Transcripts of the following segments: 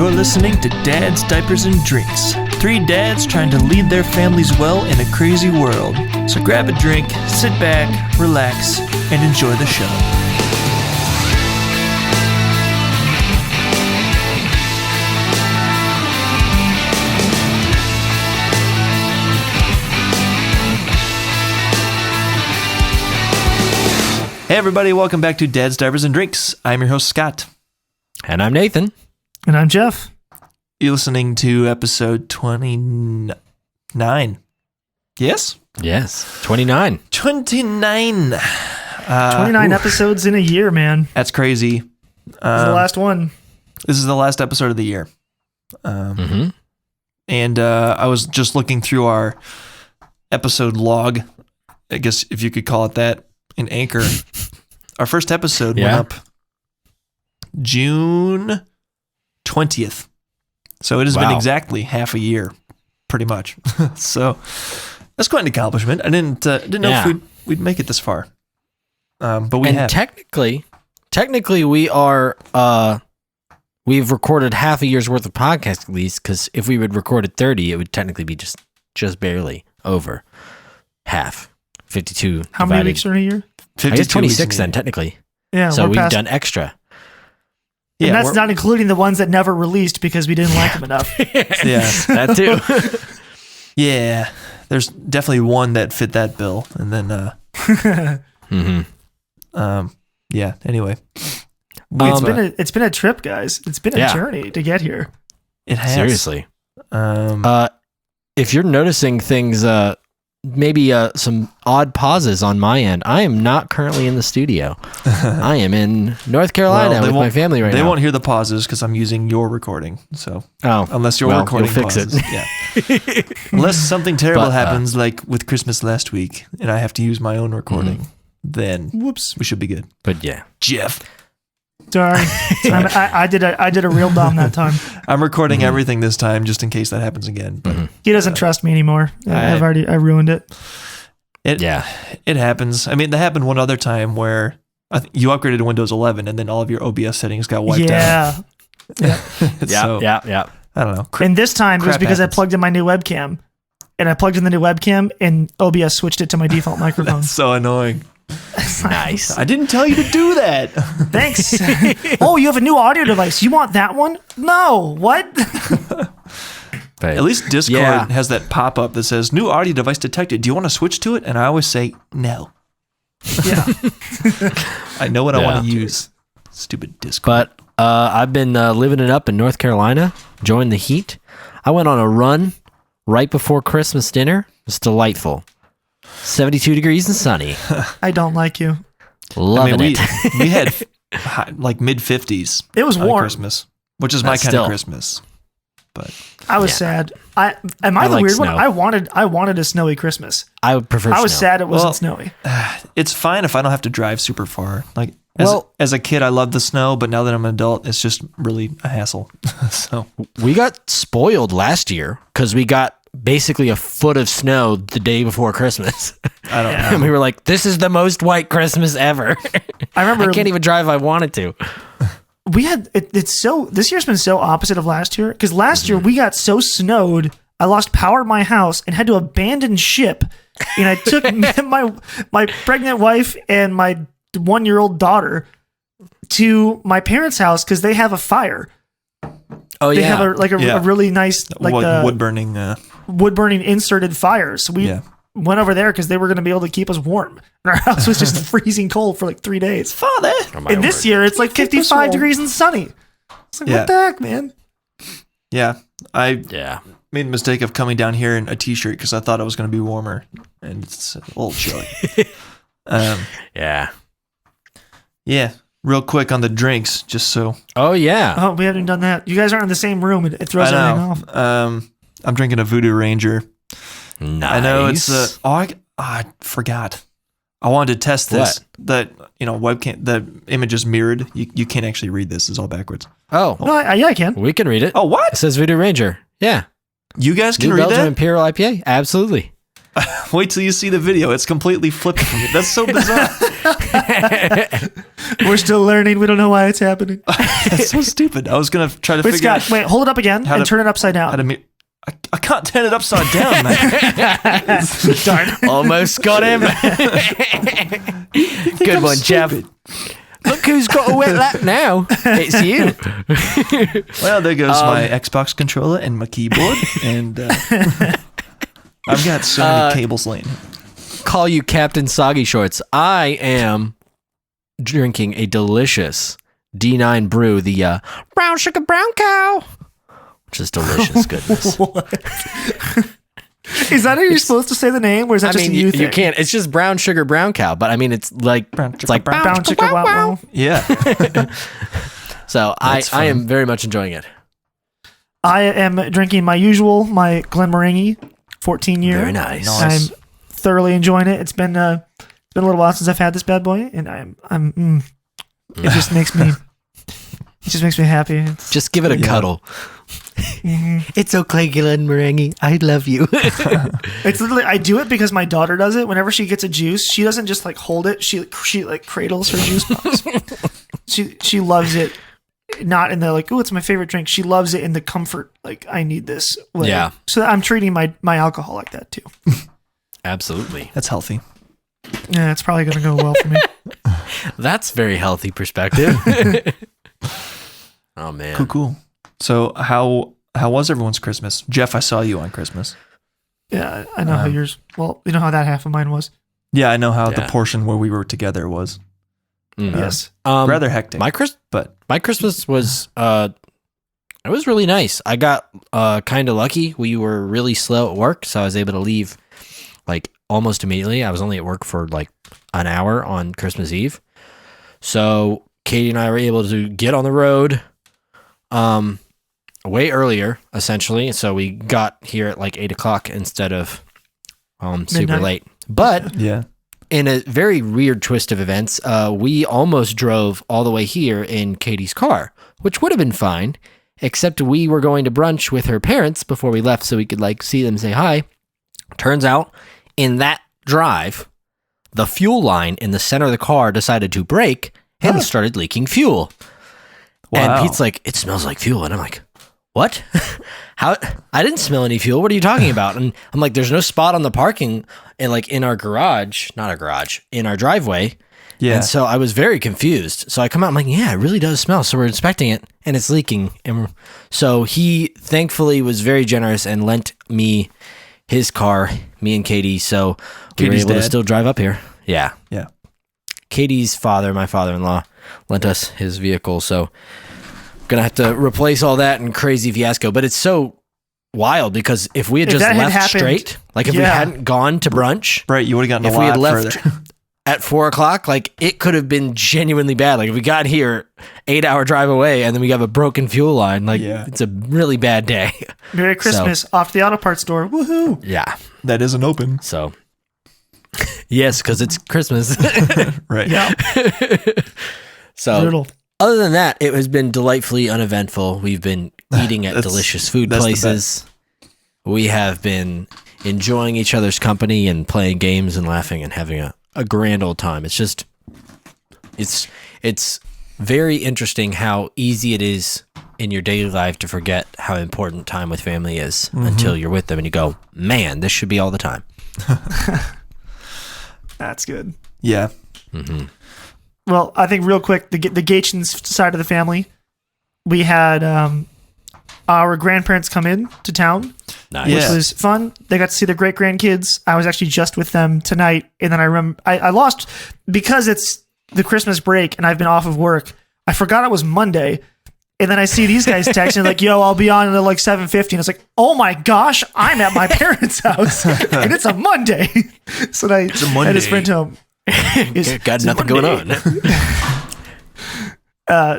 You're listening to Dads, Diapers, and Drinks. 3 dads trying to lead their families well in a crazy world. So grab a drink, sit back, relax, and enjoy the show. Hey everybody, welcome back to Dads, Diapers, and Drinks. I'm your host, Scott. And I'm Nathan. And I'm Jeff. You're listening to episode 29. Yes? Yes, 29. 29. 29 episodes in a year, man. That's crazy. This is the last one. This is the last episode of the year. And I was just looking through our episode log, I guess if you could call it that, in Anchor. Our first episode went up June 20th. So it has been exactly half a year, pretty much. So that's quite an accomplishment. I didn't know if we'd make it this far. But we have. Technically we are, we've recorded half a year's worth of podcasts at least, because if we would recorded 30, it would technically be just barely over half. 52 How many weeks are in a year? I guess 26 then, technically. Yeah, so we've done extra. Yeah, and that's not including the ones that never released because we didn't like them enough. Yeah, that too. Yeah, there's definitely one that fit that bill, and then yeah. Anyway, it's been a trip, guys. It's been a journey to get here. It has. Seriously. If you're noticing things, maybe some odd pauses on my end, I am not currently in the studio. I am in North Carolina with my family right now. They won't hear the pauses because I'm using your recording. So unless you're recording fix pauses, it. Yeah. Unless something terrible happens, like with Christmas last week, and I have to use my own recording, then we should be good. But yeah, Jeff. Sorry, I did a real dumb that time. I'm recording everything this time just in case that happens again. But he doesn't trust me anymore. I ruined it. It happens. I mean, that happened one other time where you upgraded to Windows 11 and then all of your OBS settings got wiped out. Yeah. I don't know. And this time it was because happens. I plugged in my new webcam, and I plugged in the new webcam, and OBS switched it to my default microphone. That's so annoying. Nice. I didn't tell you to do that. Thanks. Oh, you have a new audio device. You want that one? No. What? At least Discord has that pop-up that says, new audio device detected. Do you want to switch to it? And I always say, no. Yeah. I know what I want to use. Stupid Discord. But I've been living it up in North Carolina, enjoying the heat. I went on a run right before Christmas dinner. It was delightful. 72 degrees and sunny. I don't like you. Loving it. We had like mid-50s. It was warm. Christmas, which is my kind of Christmas. But I was sad. Am I the weird one? I wanted a snowy Christmas. I would prefer I was sad it wasn't snowy. It's fine if I don't have to drive super far. Like as a kid, I loved the snow, but now that I'm an adult, it's just really a hassle. So we got spoiled last year because we got basically a foot of snow the day before Christmas. I don't know. And we were like, this is the most white Christmas ever. I remember I can't even drive if I wanted to. We had this year's been so opposite of last year, because last year we got so snowed I lost power at my house and had to abandon ship, and I took my pregnant wife and my 1-year-old daughter to my parents' house because they have a fire. Oh, they have a really nice wood burning inserted fire. So we went over there because they were going to be able to keep us warm. And our house was just freezing cold for like 3 days. Father! And this year it's like 55 degrees and sunny. It's like, what the heck, man? Yeah. I made the mistake of coming down here in a t-shirt because I thought it was going to be warmer. And it's a little chilly. Yeah. Real quick on the drinks, just so. Oh, yeah. Oh, we haven't done that. You guys aren't in the same room. It throws everything off. I'm drinking a Voodoo Ranger. Nice. I know it's I forgot. I wanted to test this. That webcam, the image is mirrored. You can't actually read this. It's all backwards. Oh. No, I can. We can read it. Oh, what? It says Voodoo Ranger. Yeah. You guys can New read Belgium that? Imperial IPA. Absolutely. Wait till you see the video. It's completely flipped for me. That's so bizarre. We're still learning. We don't know why it's happening. That's so stupid. I was going to try to Wait, figure Scott, out wait, hold it up again and turn it upside how down. to I can't turn it upside down, man. Darn. Almost got him. Good I'm one, Jeff. stupid? Look who's got a wet lap now. It's you. Well, there goes my Xbox controller and my keyboard. And I've got so many cables laying. Call you Captain Soggy Shorts. I am drinking a delicious D9 brew, the brown sugar brown cow, which is delicious goodness. Is that how you're supposed to say the name, or is that just a you thing? You can't. It's just brown sugar brown cow, but I mean, it's like Brown it's like sugar, Brown chicken wow wow. Yeah. So I am very much enjoying it. I am drinking my Glenmorangie 14 year. Very nice. I'm thoroughly enjoying it. It's been a little while since I've had this bad boy, and it just makes me happy. Just give it a cuddle. It's okay, Glenmorangie. I love you. It's literally, I do it because my daughter does it. Whenever she gets a juice, she doesn't just like hold it. She like cradles her juice box. She loves it. Not in the like, oh, it's my favorite drink. She loves it in the comfort. Like, I need this. Like, Yeah. So I'm treating my alcohol like that too. Absolutely. That's healthy. Yeah, it's probably gonna go well for me. That's very healthy perspective. Oh man. Cool. So how was everyone's Christmas? Jeff, I saw you on Christmas. Yeah, I know how yours. Well, you know how that half of mine was. Yeah, I know how the portion where we were together was. Yes. Rather hectic. My Christmas was it was really nice. I got kind of lucky. We were really slow at work, so I was able to leave like almost immediately. I was only at work for like an hour on Christmas Eve. So Katie and I were able to get on the road way earlier, essentially. So we got here at like 8:00 instead of super Midnight. late. But yeah. in a very weird twist of events, we almost drove all the way here in Katie's car, which would have been fine, except we were going to brunch with her parents before we left so we could like see them, say hi. Turns out in that drive, the fuel line in the center of the car decided to break and started leaking fuel. Wow. And Pete's like, it smells like fuel. And I'm like, what? How? I didn't smell any fuel. What are you talking about? And I'm like, there's no spot on the parking and like in our garage, not our garage, in our driveway. Yeah. And so I was very confused. So I come out, I'm like, yeah, it really does smell. So we're inspecting it and it's leaking. And so he thankfully was very generous and lent me his car, me and Katie. So we were Katie's able to dad? still drive up here. Yeah. Yeah. Katie's father, my father-in-law, lent us his vehicle. So gonna have to replace all that in crazy fiasco. But it's so wild because if we had just left straight, like if we hadn't gone to brunch, Right, you would have gotten if a we lot had left further. at 4:00, like it could have been genuinely bad. Like if we got here 8-hour drive away and then we have a broken fuel line, like it's a really bad day. Merry Christmas off the auto parts store. Woohoo! Yeah. That isn't open. So yes, because it's Christmas. Right. Yeah. So Brutal. other than that, it has been delightfully uneventful. We've been eating at delicious food that's the places. We have been enjoying each other's company and playing games and laughing and having a grand old time. It's just, it's very interesting how easy it is in your daily life to forget how important time with family is until you're with them and you go, man, this should be all the time. That's good. Yeah. Well, I think real quick, the Gatchins side of the family, we had our grandparents come in to town, Nice. which Yeah. was fun. They got to see their great grandkids. I was actually just with them tonight, and then I remember I lost because it's the Christmas break and I've been off of work. I forgot it was Monday, and then I see these guys texting like, "Yo, I'll be on at like 7:50," and it's like, "Oh my gosh, I'm at my parents' house, and it's a Monday." So I just sprint home. Got nothing going on.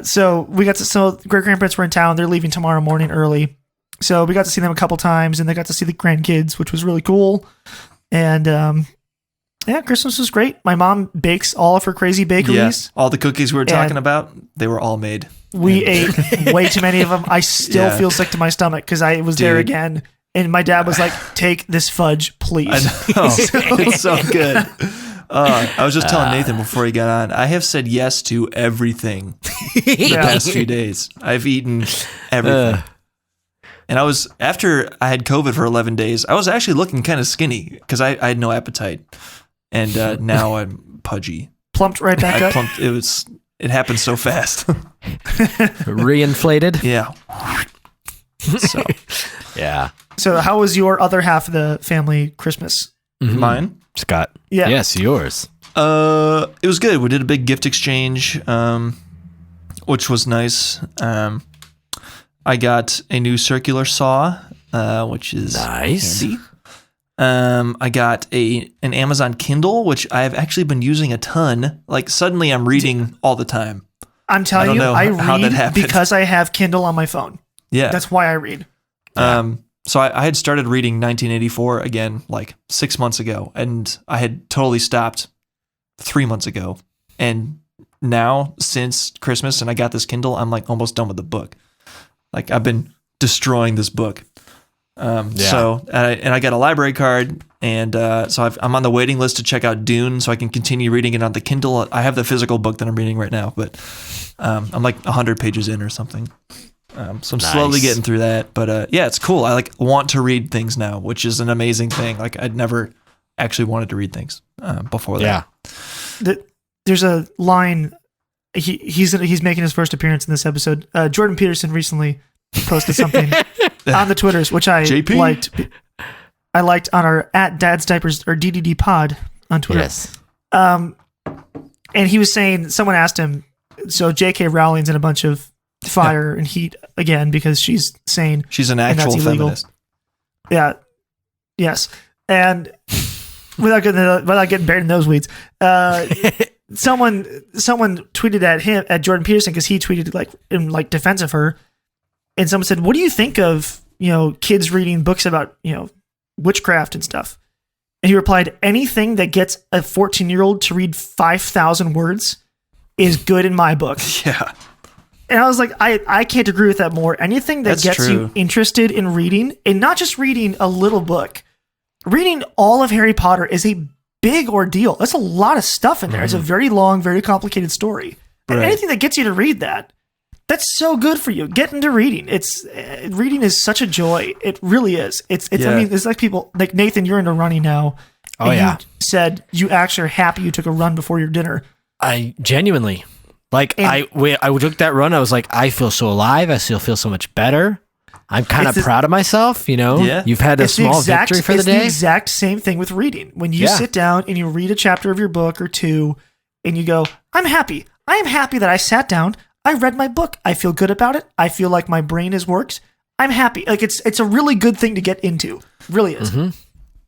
So great grandparents were in town. They're leaving tomorrow morning early. So we got to see them a couple times, and they got to see the grandkids, which was really cool. And Christmas was great. My mom bakes all of her crazy bakeries. Yeah. All the cookies we were talking about, they were all made. We ate way too many of them. I still feel sick to my stomach because I was there again, And my dad was like, "Take this fudge, please." I know. It's so good. I was just telling Nathan before he got on, I have said yes to everything the past few days. I've eaten everything. And after I had COVID for 11 days, I was actually looking kind of skinny because I had no appetite. And now I'm pudgy. Plumped right back up? Plumped. It happened so fast. Reinflated? Yeah. So. Yeah. So how was your other half of the family Christmas? Mine? Scott? Yeah. Yes, yours. It was good. We did a big gift exchange, which was nice. I got a new circular saw, which is nice. handy. I got an Amazon Kindle, which I've actually been using a ton. Like suddenly I'm reading all the time. I'm telling you, I how that read happened. because I have Kindle on my phone. Yeah. That's why I read. So I had started reading 1984 again, like 6 months ago, and I had totally stopped 3 months ago. And now since Christmas and I got this Kindle, I'm like almost done with the book. Like I've been destroying this book. So I got a library card, and so I'm on the waiting list to check out Dune, so I can continue reading it on the Kindle. I have the physical book that I'm reading right now, but I'm like 100 pages in or something. So I'm slowly getting through that, but yeah, it's cool. I like want to read things now, which is an amazing thing. Like I'd never actually wanted to read things before that. Yeah. There's a line. He's making his first appearance in this episode. Jordan Peterson recently posted something on the Twitters, which I liked. I liked on our @dadsdiapers or DDD pod on Twitter. Yes. And he was saying, someone asked him, so J.K. Rowling's in a bunch of fire and heat again because she's sane. She's an actual feminist. Yeah. Yes. And without getting buried in those weeds, someone tweeted at him, at Jordan Peterson, because he tweeted in defense of her, and someone said, "What do you think of kids reading books about witchcraft and stuff?" And he replied, "Anything that gets a 14-year-old to read 5,000 words is good in my book." Yeah. And I was like, I can't agree with that more. Anything that gets you interested in reading, and not just reading a little book, reading all of Harry Potter is a big ordeal. That's a lot of stuff in there. It's a very long, very complicated story. And anything that gets you to read that's so good for you. Get into reading. Reading is such a joy. It really is. I mean, it's like people like Nathan, you're into running now. Oh, yeah. You said you actually are happy you took a run before your dinner. I genuinely, I took that run. I was like, I feel so alive. I still feel so much better. I'm kind of proud of myself. Yeah. You've had a small victory for the day. It's the exact same thing with reading. When you sit down and you read a chapter of your book or two and you go, I'm happy. I am happy that I sat down. I read my book. I feel good about it. I feel like my brain has worked. I'm happy. Like it's a really good thing to get into. It really is. Mm-hmm.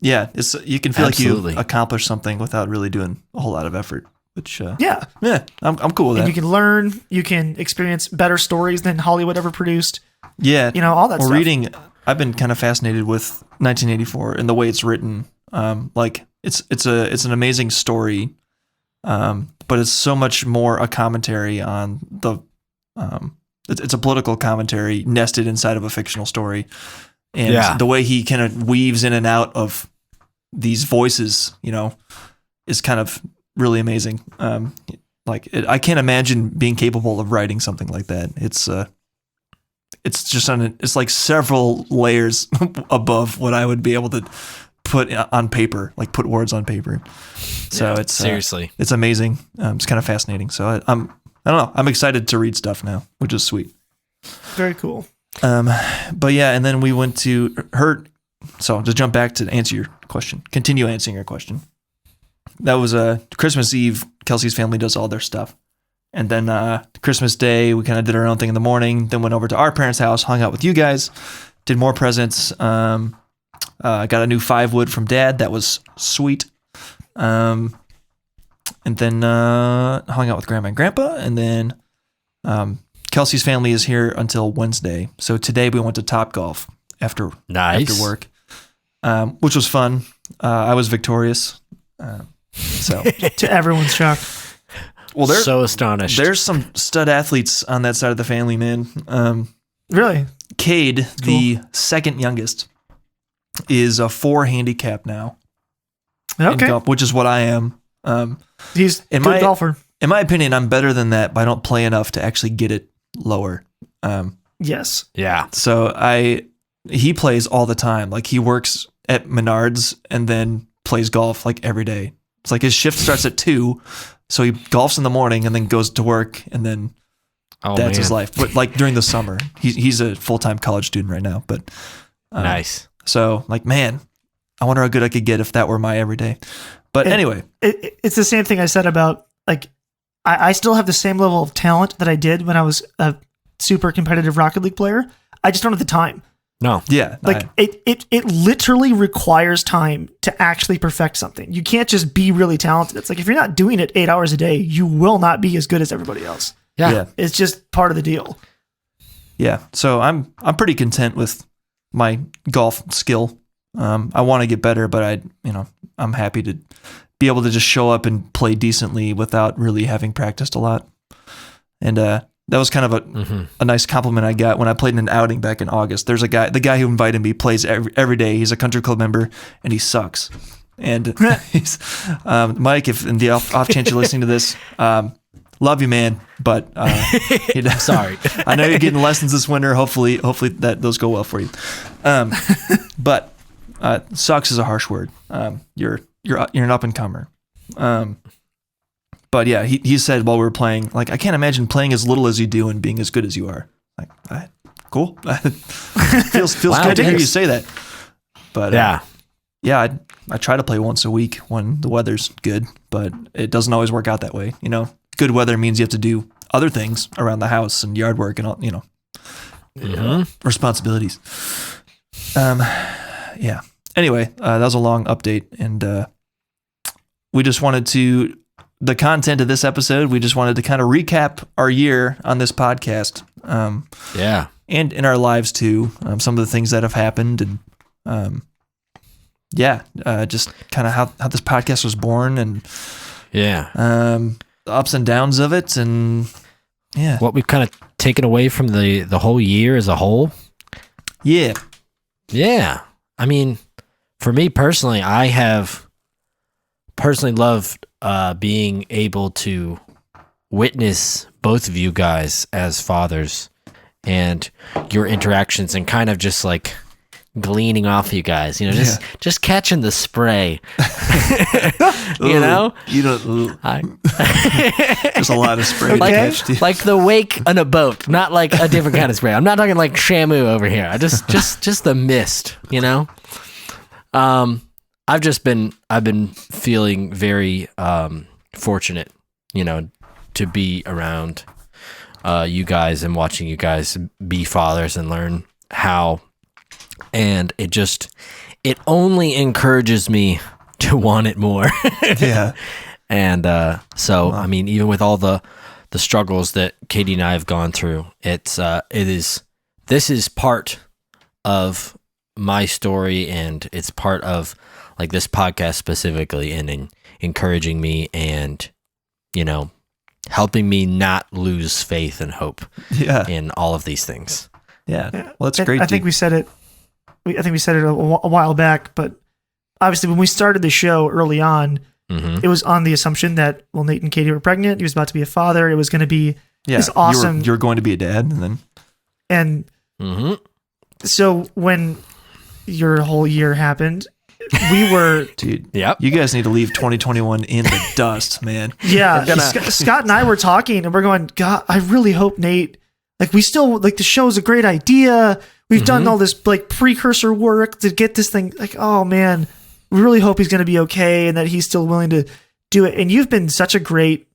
Yeah. You can feel like you accomplished something without really doing a whole lot of effort. Which I'm cool with that. And you can learn, you can experience better stories than Hollywood ever produced. Yeah, all that stuff. Reading, I've been kind of fascinated with 1984 and the way it's written. It's an amazing story, but it's so much more a commentary on the. It's a political commentary nested inside of a fictional story, and the way he kind of weaves in and out of these voices, is kind of really amazing. I can't imagine being capable of writing something like that. It's just it's like several layers above what I would be able to put on paper, like put words on paper. So it's seriously, it's amazing. It's kind of fascinating. So I don't know. I'm excited to read stuff now, which is sweet. Very cool. But yeah, and then we went to her. So to jump back to answer your question, continue answering your question. That was Christmas Eve. Kelsey's family does all their stuff. And then Christmas Day, we kind of did our own thing in the morning, then went over to our parents' house, hung out with you guys, did more presents. Got a new 5-wood from Dad. That was sweet. And then hung out with Grandma and Grandpa. And then Kelsey's family is here until Wednesday. So today we went to Topgolf after work, which was fun. I was victorious. So to everyone's shock. Well, so astonished. There's some stud athletes on that side of the family, man. Really? Cade, the second youngest, is a 4 handicap now. Okay. Golf, which is what I am. He's a good golfer. In my opinion, I'm better than that, but I don't play enough to actually get it lower. Yes. Yeah. So he plays all the time. Like he works at Menards and then plays golf like every day. It's like his shift starts at 2, so he golfs in the morning and then goes to work, and then that's his life. But like during the summer, he's a full-time college student right now. But nice. So like, man, I wonder how good I could get if that were my everyday. But anyway, it's the same thing I said about like I still have the same level of talent that I did when I was a super competitive Rocket League player. I just don't have the time. No. Yeah. Like it literally requires time to actually perfect something. You can't just be really talented. It's like if you're not doing it 8 hours a day, you will not be as good as everybody else. Yeah. It's just part of the deal. Yeah. So I'm pretty content with my golf skill. I want to get better, but I'm happy to be able to just show up and play decently without really having practiced a lot. And that was kind of a nice compliment I got when I played in an outing back in August. There's the guy who invited me plays every day. He's a country club member and he sucks. And he's Mike, if in the off chance you're listening to this, love you, man. But Sorry. I know you're getting lessons this winter. Hopefully those go well for you. But sucks is a harsh word. You're an up and comer. But yeah, he said while we were playing, like, I can't imagine playing as little as you do and being as good as you are. Like, cool. feels good to hear you say that. But I try to play once a week when the weather's good, but it doesn't always work out that way. You know, good weather means you have to do other things around the house and yard work and all, responsibilities. Yeah. Anyway, that was a long update, and we just wanted to. The content of this episode, we just wanted to kind of recap our year on this podcast. And in our lives too, some of the things that have happened, and just kind of how this podcast was born, and the ups and downs of it, and what we've kind of taken away from the whole year as a whole. Yeah. I mean, for me personally, I have loved being able to witness both of you guys as fathers and your interactions, and kind of just like gleaning off you guys, just catching the spray. You know, there's a lot of spray to catch. Like the wake on a boat, not like a different kind of spray. I'm not talking like Shamu over here. I just the mist. I've been feeling very fortunate, to be around you guys and watching you guys be fathers and learn how. And it only encourages me to want it more. Yeah. And so, wow. I mean, even with all the struggles that Katie and I have gone through, this is part of my story, and it's part of like this podcast specifically, and in encouraging me and, helping me not lose faith and hope in all of these things. Yeah. Well, that's great. I think we said it. I think we said it a while back, but obviously when we started the show early on, it was on the assumption that, Nate and Katie were pregnant. He was about to be a father. It was going to be this awesome. You're going to be a dad, and then. So when your whole year happened, we were, dude. Yep. You guys need to leave 2021 in the dust, man. Yeah. Scott and I were talking, and we're going, God, I really hope Nate. Like, we still like the show's a great idea. We've done all this like precursor work to get this thing. Like, oh man, we really hope he's going to be okay, and that he's still willing to do it. And you've been such a great,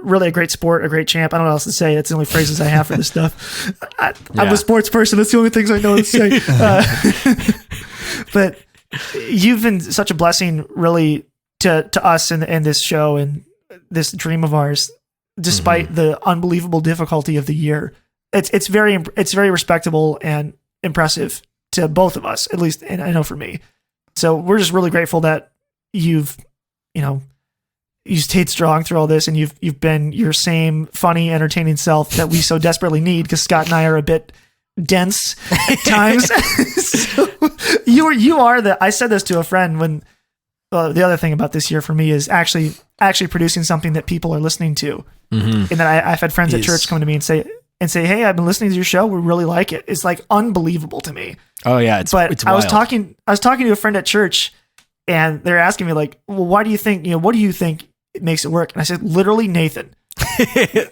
really a great sport, a great champ. I don't know what else to say. That's the only phrases I have for this stuff. I'm a sports person. That's the only things I know to say. But you've been such a blessing, really, to us and this show and this dream of ours, despite the unbelievable difficulty of the year. It's very respectable and impressive to both of us, at least, and I know for me. So we're just really grateful that you stayed strong through all this, and you've been your same funny, entertaining self that we so desperately need, because Scott and I are a bit dense at times. So you are the. I said this to a friend when the other thing about this year for me is actually producing something that people are listening to, and then I've had friends at church come to me and say, hey, I've been listening to your show. We really like it. It's like unbelievable to me. Oh yeah, it's wild. I was talking to a friend at church, and they're asking me like, well, why do you think? What do you think it makes it work? And I said, literally, Nathan.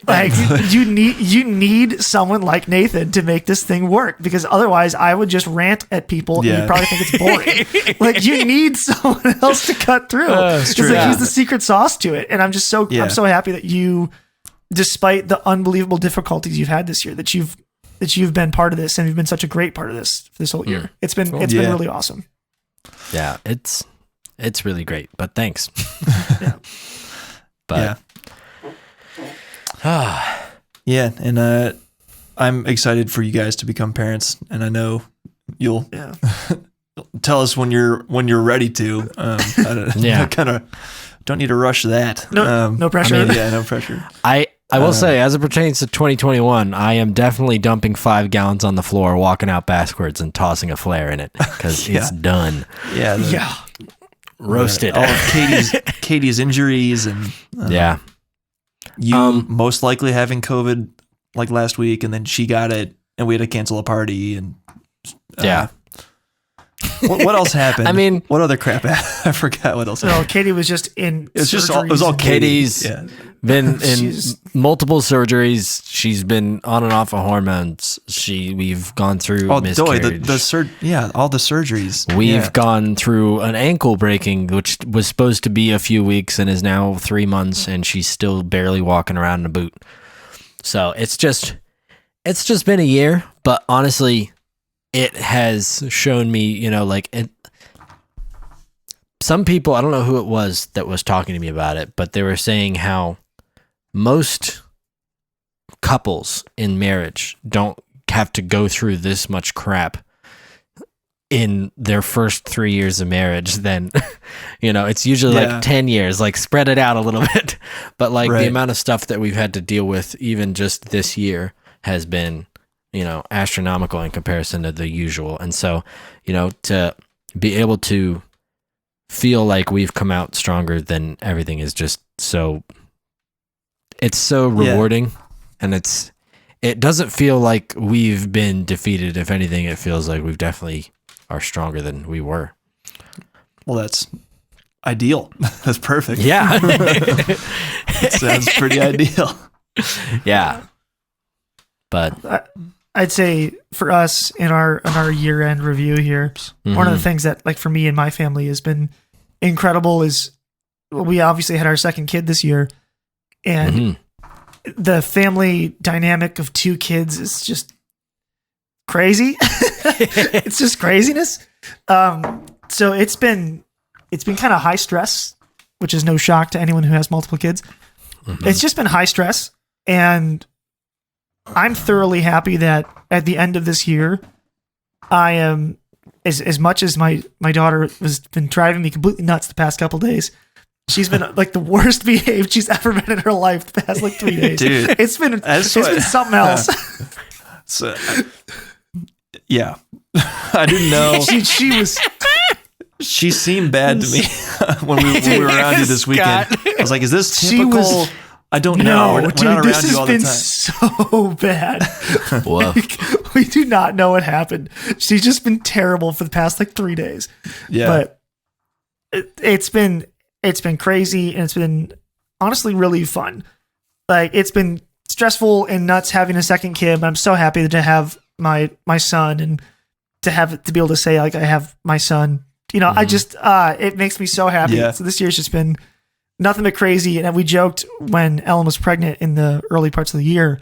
Like you need someone like Nathan to make this thing work, because otherwise I would just rant at people and you'd probably think it's boring. Like you need someone else to cut through. It's like he's the secret sauce to it. And I'm just I'm so happy that you, despite the unbelievable difficulties you've had this year, that you've been part of this, and you've been such a great part of this whole year. It's been really awesome. Yeah, it's really great. But thanks. Yeah. But yeah, and I'm excited for you guys to become parents, and I know you'll tell us when you're ready to. I kind of don't need to rush that. No pressure. No pressure. I will say, as it pertains to 2021, I am definitely dumping 5 gallons on the floor, walking out backwards, and tossing a flare in it because it's done. Yeah. Roasted. All of Katie's injuries and you most likely having COVID like last week, and then she got it, and we had to cancel a party, and What else happened? I mean, what other crap? I forgot what else happened. No, Katie was just in. It was all Katie's been in multiple surgeries. She's been on and off of hormones. We've gone through miscarriage. All the surgeries. We've gone through an ankle breaking, which was supposed to be a few weeks and is now 3 months, and she's still barely walking around in a boot. So it's just been a year, but honestly, it has shown me, some people, I don't know who it was that was talking to me about it, but they were saying how most couples in marriage don't have to go through this much crap in their first 3 years of marriage. Then, it's usually like 10 years, like spread it out a little bit. But the amount of stuff that we've had to deal with, even just this year, has been astronomical in comparison to the usual. And so, to be able to feel like we've come out stronger than everything is just it's so rewarding. And it doesn't feel like we've been defeated. If anything, it feels like we've definitely are stronger than we were. Well, that's ideal. That's perfect. Yeah. It sounds pretty ideal. Yeah. But I'd say for us in our year-end review here, one of the things that, like, for me and my family has been incredible is we obviously had our second kid this year, and the family dynamic of 2 kids is just crazy. It's just craziness. So it's been kind of high stress, which is no shock to anyone who has multiple kids. It's just been high stress, and I'm thoroughly happy that at the end of this year, I am, as much as my daughter has been driving me completely nuts the past couple days. She's been like the worst behaved she's ever been in her life the past 3 days. Dude, it's been something else. So, yeah, I didn't know. She was. She seemed bad to me when we were around you this weekend. I was like, "Is this typical?" I don't know. We're not around you all the time. This has been so bad. Woof. We do not know what happened. She's just been terrible for the past 3 days. Yeah, but it's been crazy, and it's been honestly really fun. Like, it's been stressful and nuts having a second kid, but I'm so happy to have my son, and to be able to say, like, I have my son. I just it makes me so happy. Yeah. So this year's just been nothing but crazy. And we joked when Ellen was pregnant in the early parts of the year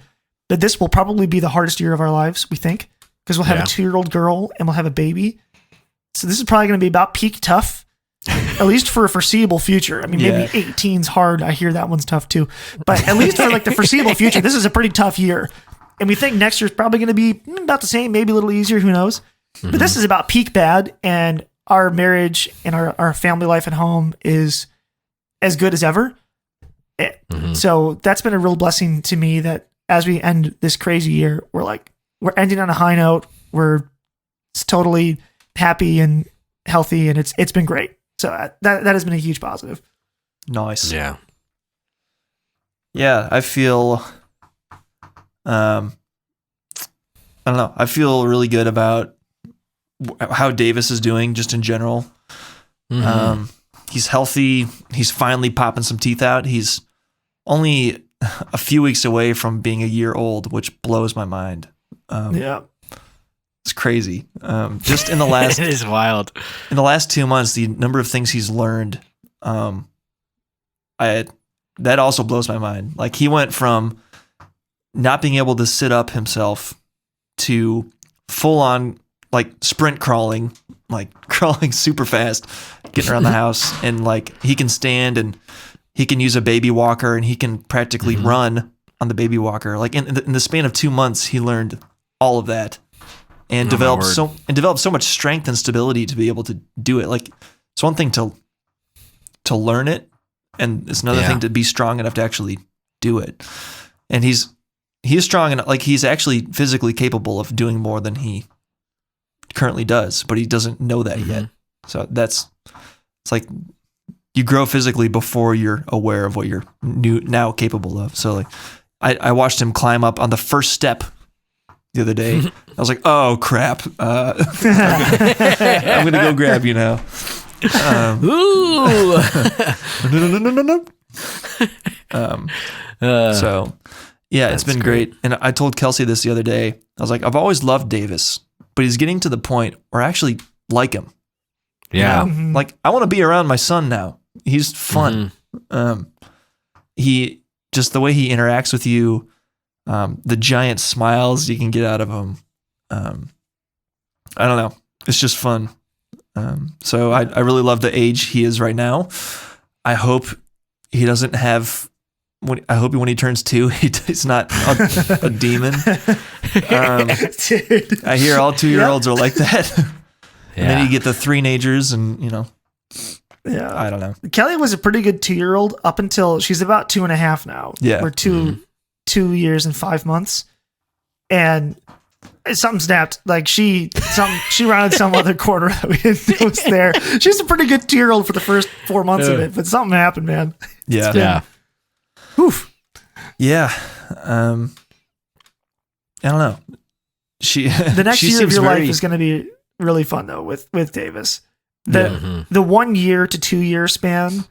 that this will probably be the hardest year of our lives, we think, because we'll have a 2-year-old girl and we'll have a baby. So this is probably going to be about peak tough, at least for a foreseeable future. I mean, maybe 18's hard. I hear that one's tough too. But at least for the foreseeable future, this is a pretty tough year. And we think next year's probably going to be about the same, maybe a little easier. Who knows? But this is about peak bad, and our marriage and our family life at home is as good as ever. So that's been a real blessing to me, that as we end this crazy year, we're like, we're ending on a high note. We're totally happy and healthy, and it's been great. So that has been a huge positive. Nice. Yeah. Yeah, I feel, I don't know. I feel really good about how Davis is doing just in general. Mm-hmm. He's healthy. He's finally popping some teeth out. He's only a few weeks away from being a year old, which blows my mind. Yeah. It's crazy. Just in the last, It is wild. in the last 2 months, the number of things he's learned, that also blows my mind. Like he went from not being able to sit up himself to full on like sprint crawling, like crawling super fast, getting around the house, and like he can stand and he can use a baby walker and he can practically run on the baby walker. Like in the span of 2 months, he learned all of that and developed so much strength and stability to be able to do it. Like it's one thing to learn it, and it's another thing to be strong enough to actually do it. And he is strong enough, like he's actually physically capable of doing more than he currently does, but he doesn't know that yet. So it's like you grow physically before you're aware of what you're now capable of. So like I watched him climb up on the first step the other day. I was like, oh crap. I'm going to go grab you now. Ooh. No. So yeah, it's been great. And I told Kelsey this the other day. I was like, I've always loved Davis, but he's getting to the point where I actually like him. Yeah. You know? Like I want to be around my son now. He's fun. He just the way he interacts with you, the giant smiles you can get out of him. I don't know. It's just fun. So I really love the age he is right now. I hope he doesn't have. I hope when he turns 2, he's not a demon. I hear all 2-year-olds are like that. And then you get the 3-nagers, and Yeah. I don't know. Kelly was a pretty good 2-year-old up until she's about 2.5 now. Yeah. We're 2 years and 5 months. And something snapped. Like she rounded some other corner that we didn't know was there. She's a pretty good 2-year-old for the first 4 months of it, but something happened, man. Yeah. Yeah. Oof. Yeah. I don't know. The next year of your life is going to be really fun though with Davis. The 1 year to 2 year span,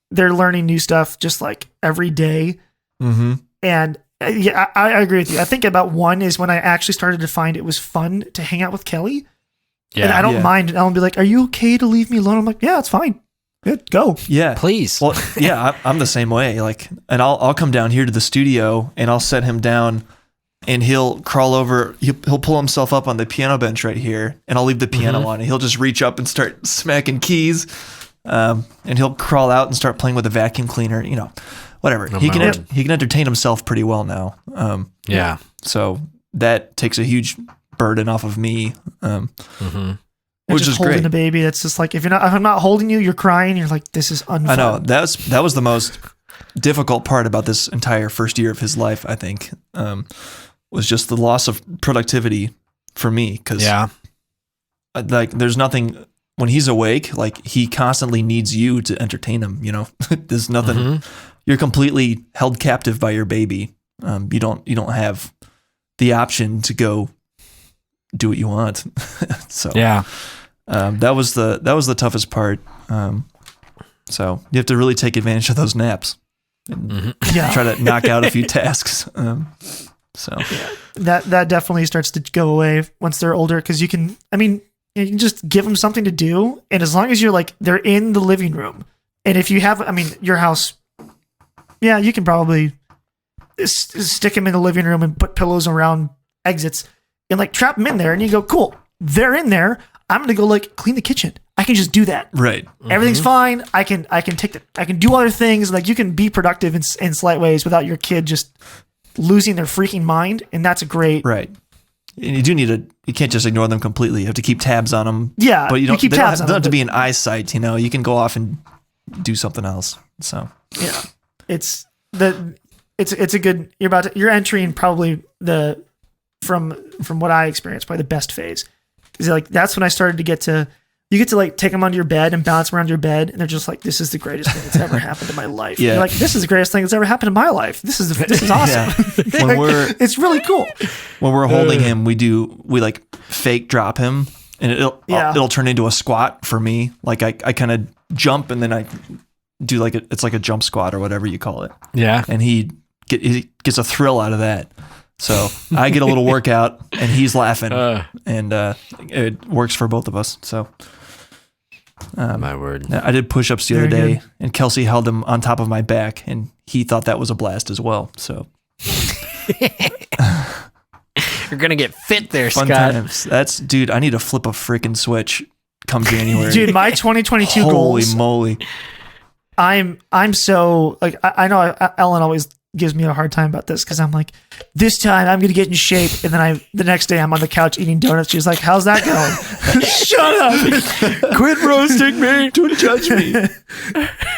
they're learning new stuff just like every day. Mm-hmm. And yeah, I agree with you. I think about 1 is when I actually started to find it was fun to hang out with Kelly. Yeah. And I don't mind. I'll be like, "Are you okay to leave me alone?" I'm like, "Yeah, it's fine. Good, go." Yeah, please. Well, yeah, I'm the same way. Like, and I'll come down here to the studio and I'll set him down, and he'll crawl over. He'll pull himself up on the piano bench right here, and I'll leave the piano on, and he'll just reach up and start smacking keys, and he'll crawl out and start playing with a vacuum cleaner. Whatever. He can entertain himself pretty well now. Yeah. So that takes a huge burden off of me. Which just is holding great. the baby. That's just like if I'm not holding you, you're crying. You're like, this is unfun. I know that was the most difficult part about this entire first year of his life. I think was just the loss of productivity for me because like there's nothing when he's awake. Like he constantly needs you to entertain him. There's nothing. You're completely held captive by your baby. You don't have the option to go do what you want. So yeah. That was the toughest part. So you have to really take advantage of those naps and try to knock out a few tasks. So that definitely starts to go away once they're older because you can just give them something to do, and as long as you're like they're in the living room, and if you have your house, you can probably stick them in the living room and put pillows around exits and like trap them in there, and you go, cool, they're in there. I'm gonna go like clean the kitchen. I can just do that. Right. Everything's fine. I can do other things. Like you can be productive in slight ways without your kid just losing their freaking mind. And that's a great. Right. And you can't just ignore them completely. You have to keep tabs on them. Yeah. But you don't have to be in an eyesight, you can go off and do something else. So yeah, it's a good, you're entering probably the from what I experienced, probably the best phase. Is like that's when I started to get to. You get to like take them under your bed and bounce around your bed, and they're just like, "This is the greatest thing that's ever happened in my life." Yeah. You're like, "This is the greatest thing that's ever happened in my life. This is awesome." When it's really cool. When we're holding him, we like fake drop him, and it'll turn into a squat for me. Like I kind of jump and then I do like it's like a jump squat or whatever you call it. Yeah, and he gets a thrill out of that. So I get a little workout and he's laughing, and it works for both of us. So. My word. I did push-ups the other day, and Kelsey held him on top of my back, and he thought that was a blast as well. So you're gonna get fit there, fun Scott. Times. Dude. I need to flip a freaking switch come January. Dude, my 2022 Holy goals. moly! I'm so like I know Ellen always gives me a hard time about this because I'm like, this time I'm gonna get in shape, and then the next day I'm on the couch eating donuts. She's like, "How's that going?" Shut up! Quit roasting me! Don't judge me.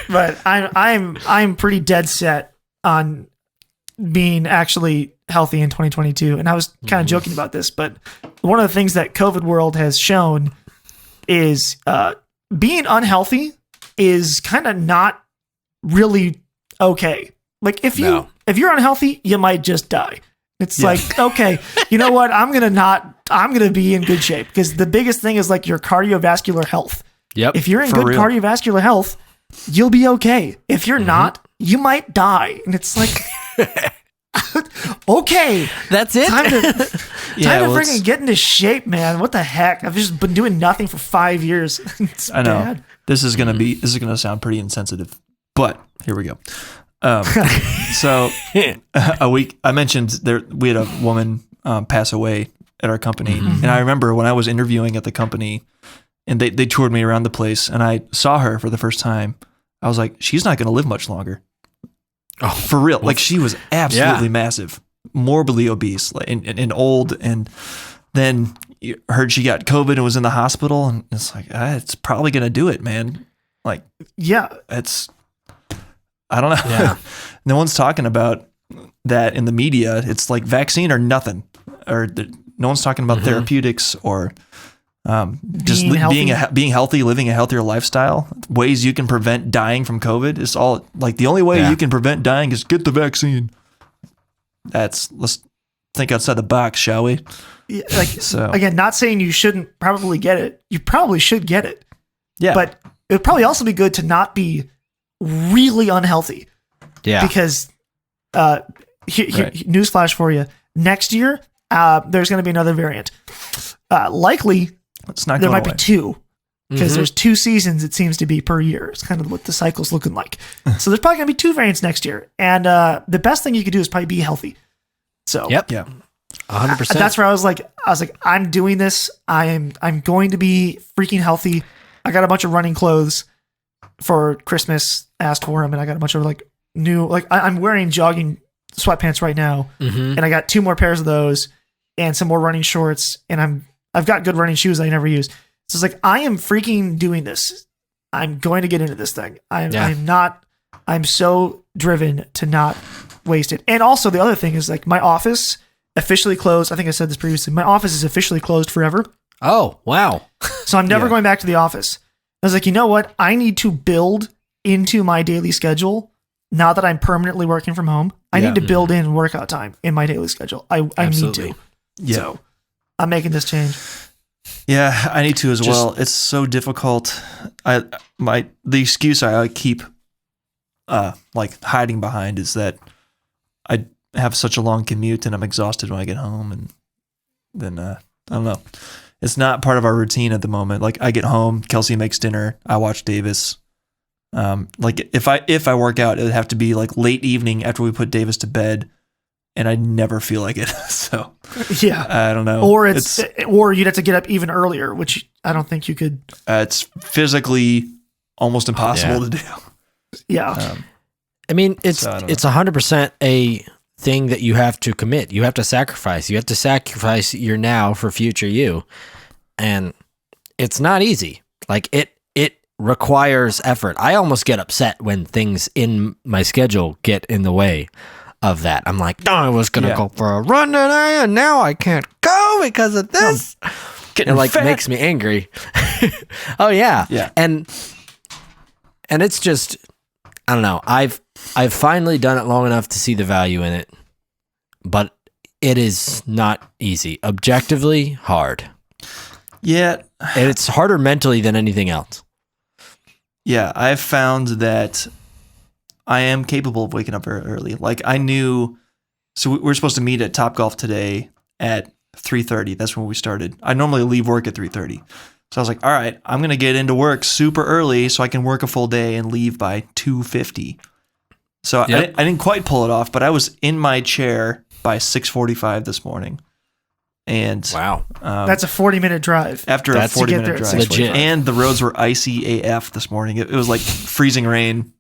But I'm pretty dead set on being actually healthy in 2022, and I was kind of joking about this, but one of the things that COVID world has shown is being unhealthy is kind of not really okay. Like if you're unhealthy, you might just die. It's like, okay, you know what? I'm going to be in good shape because the biggest thing is like your cardiovascular health. Yep. If you're in good cardiovascular health, you'll be okay. If you're not, you might die. And it's like, okay, that's it. Time to freaking get into shape, man. What the heck? I've just been doing nothing for 5 years. I know. Bad. This is gonna sound pretty insensitive, but here we go. So I mentioned we had a woman pass away at our company, and I remember when I was interviewing at the company, and they toured me around the place, and I saw her for the first time. I was like, she's not going to live much longer. Oh, for real! Like she was absolutely massive, morbidly obese, and old, and then heard she got COVID and was in the hospital, and it's like it's probably going to do it, man. Like, I don't know. Yeah. No one's talking about that in the media. It's like vaccine or nothing, or no one's talking about therapeutics or just being healthy, living a healthier lifestyle. Ways you can prevent dying from COVID. It's all like the only way you can prevent dying is get the vaccine. Let's think outside the box, shall we? Yeah, again, not saying you shouldn't probably get it. You probably should get it. Yeah, but it would probably also be good to not be really unhealthy. Yeah. Because newsflash for you, next year there's going to be another variant. Likely there might be two, because there's 2 seasons it seems to be per year. It's kind of what the cycle's looking like. So there's probably going to be 2 variants next year, and the best thing you could do is probably be healthy. So 100%. That's where I was like I'm doing this. I'm going to be freaking healthy. I got a bunch of running clothes for Christmas, asked for them, and I got a bunch of like new, like I'm wearing jogging sweatpants right now, and I got 2 more pairs of those and some more running shorts, and I've got good running shoes I never use. So it's like I am freaking doing this. I'm going to get into this thing. I'm so driven to not waste it. And also the other thing is like my office officially closed. I think I said this previously. My office is officially closed forever. Oh, wow. So I'm never going back to the office. I was like, you know what? I need to build into my daily schedule now that I'm permanently working from home. I need to build in workout time in my daily schedule. I need to. Yeah. So I'm making this change. Yeah, I need to as well. It's so difficult. The excuse I keep like hiding behind is that I have such a long commute and I'm exhausted when I get home, and then I don't know. It's not part of our routine at the moment. Like I get home, Kelsey makes dinner, I watch Davis. Like if I work out, it would have to be like late evening after we put Davis to bed, and I never feel like it. So yeah, I don't know. Or or you'd have to get up even earlier, which I don't think you could. It's physically almost impossible to do. Yeah, I mean it's 100% a thing that you have to commit. You have to sacrifice. You have to sacrifice your now for future you, and it's not easy. Like it requires effort. I almost get upset when things in my schedule get in the way of that. I'm like, no, I was gonna go for a run today, and now I can't go because of this. It like fat. Makes me angry. Oh yeah. And it's just, I don't know. I've finally done it long enough to see the value in it, but it is not easy. Objectively hard. Yeah. And it's harder mentally than anything else. Yeah, I've found that I am capable of waking up very early. Like I knew, so we're supposed to meet at Topgolf today at 3:30. That's when we started. I normally leave work at 3:30. So I was like, all right, I'm going to get into work super early so I can work a full day and leave by 2:50. So I didn't quite pull it off, but I was in my chair by 6:45 this morning. And wow, that's a 40-minute drive. After a 40-minute drive. Legit. And the roads were icy AF this morning. It was like freezing rain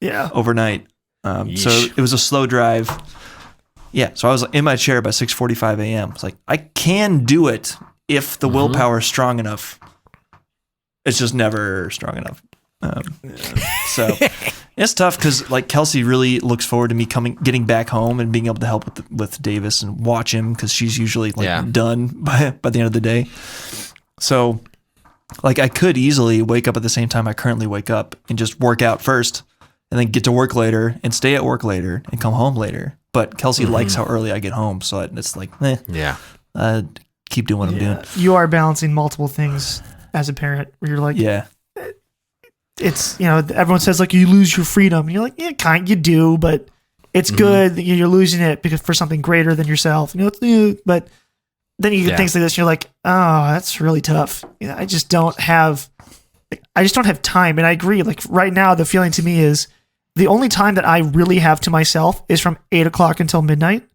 overnight. So it was a slow drive. Yeah, so I was in my chair by 6:45 a.m. It's like, I can do it if the willpower is strong enough. It's just never strong enough. So it's tough because like Kelsey really looks forward to me getting back home and being able to help with Davis and watch him because she's usually done by the end of the day. So like I could easily wake up at the same time I currently wake up and just work out first and then get to work later and stay at work later and come home later. But Kelsey likes how early I get home, so it's like, keep doing what I'm doing. You are balancing multiple things as a parent where you're like, it's, everyone says like you lose your freedom. And you're like, yeah, you do, but it's good that you're losing it because for something greater than yourself. But then you get things like this. And you're like, oh, that's really tough. I just don't have time. And I agree. Like right now, the feeling to me is the only time that I really have to myself is from 8 o'clock until midnight.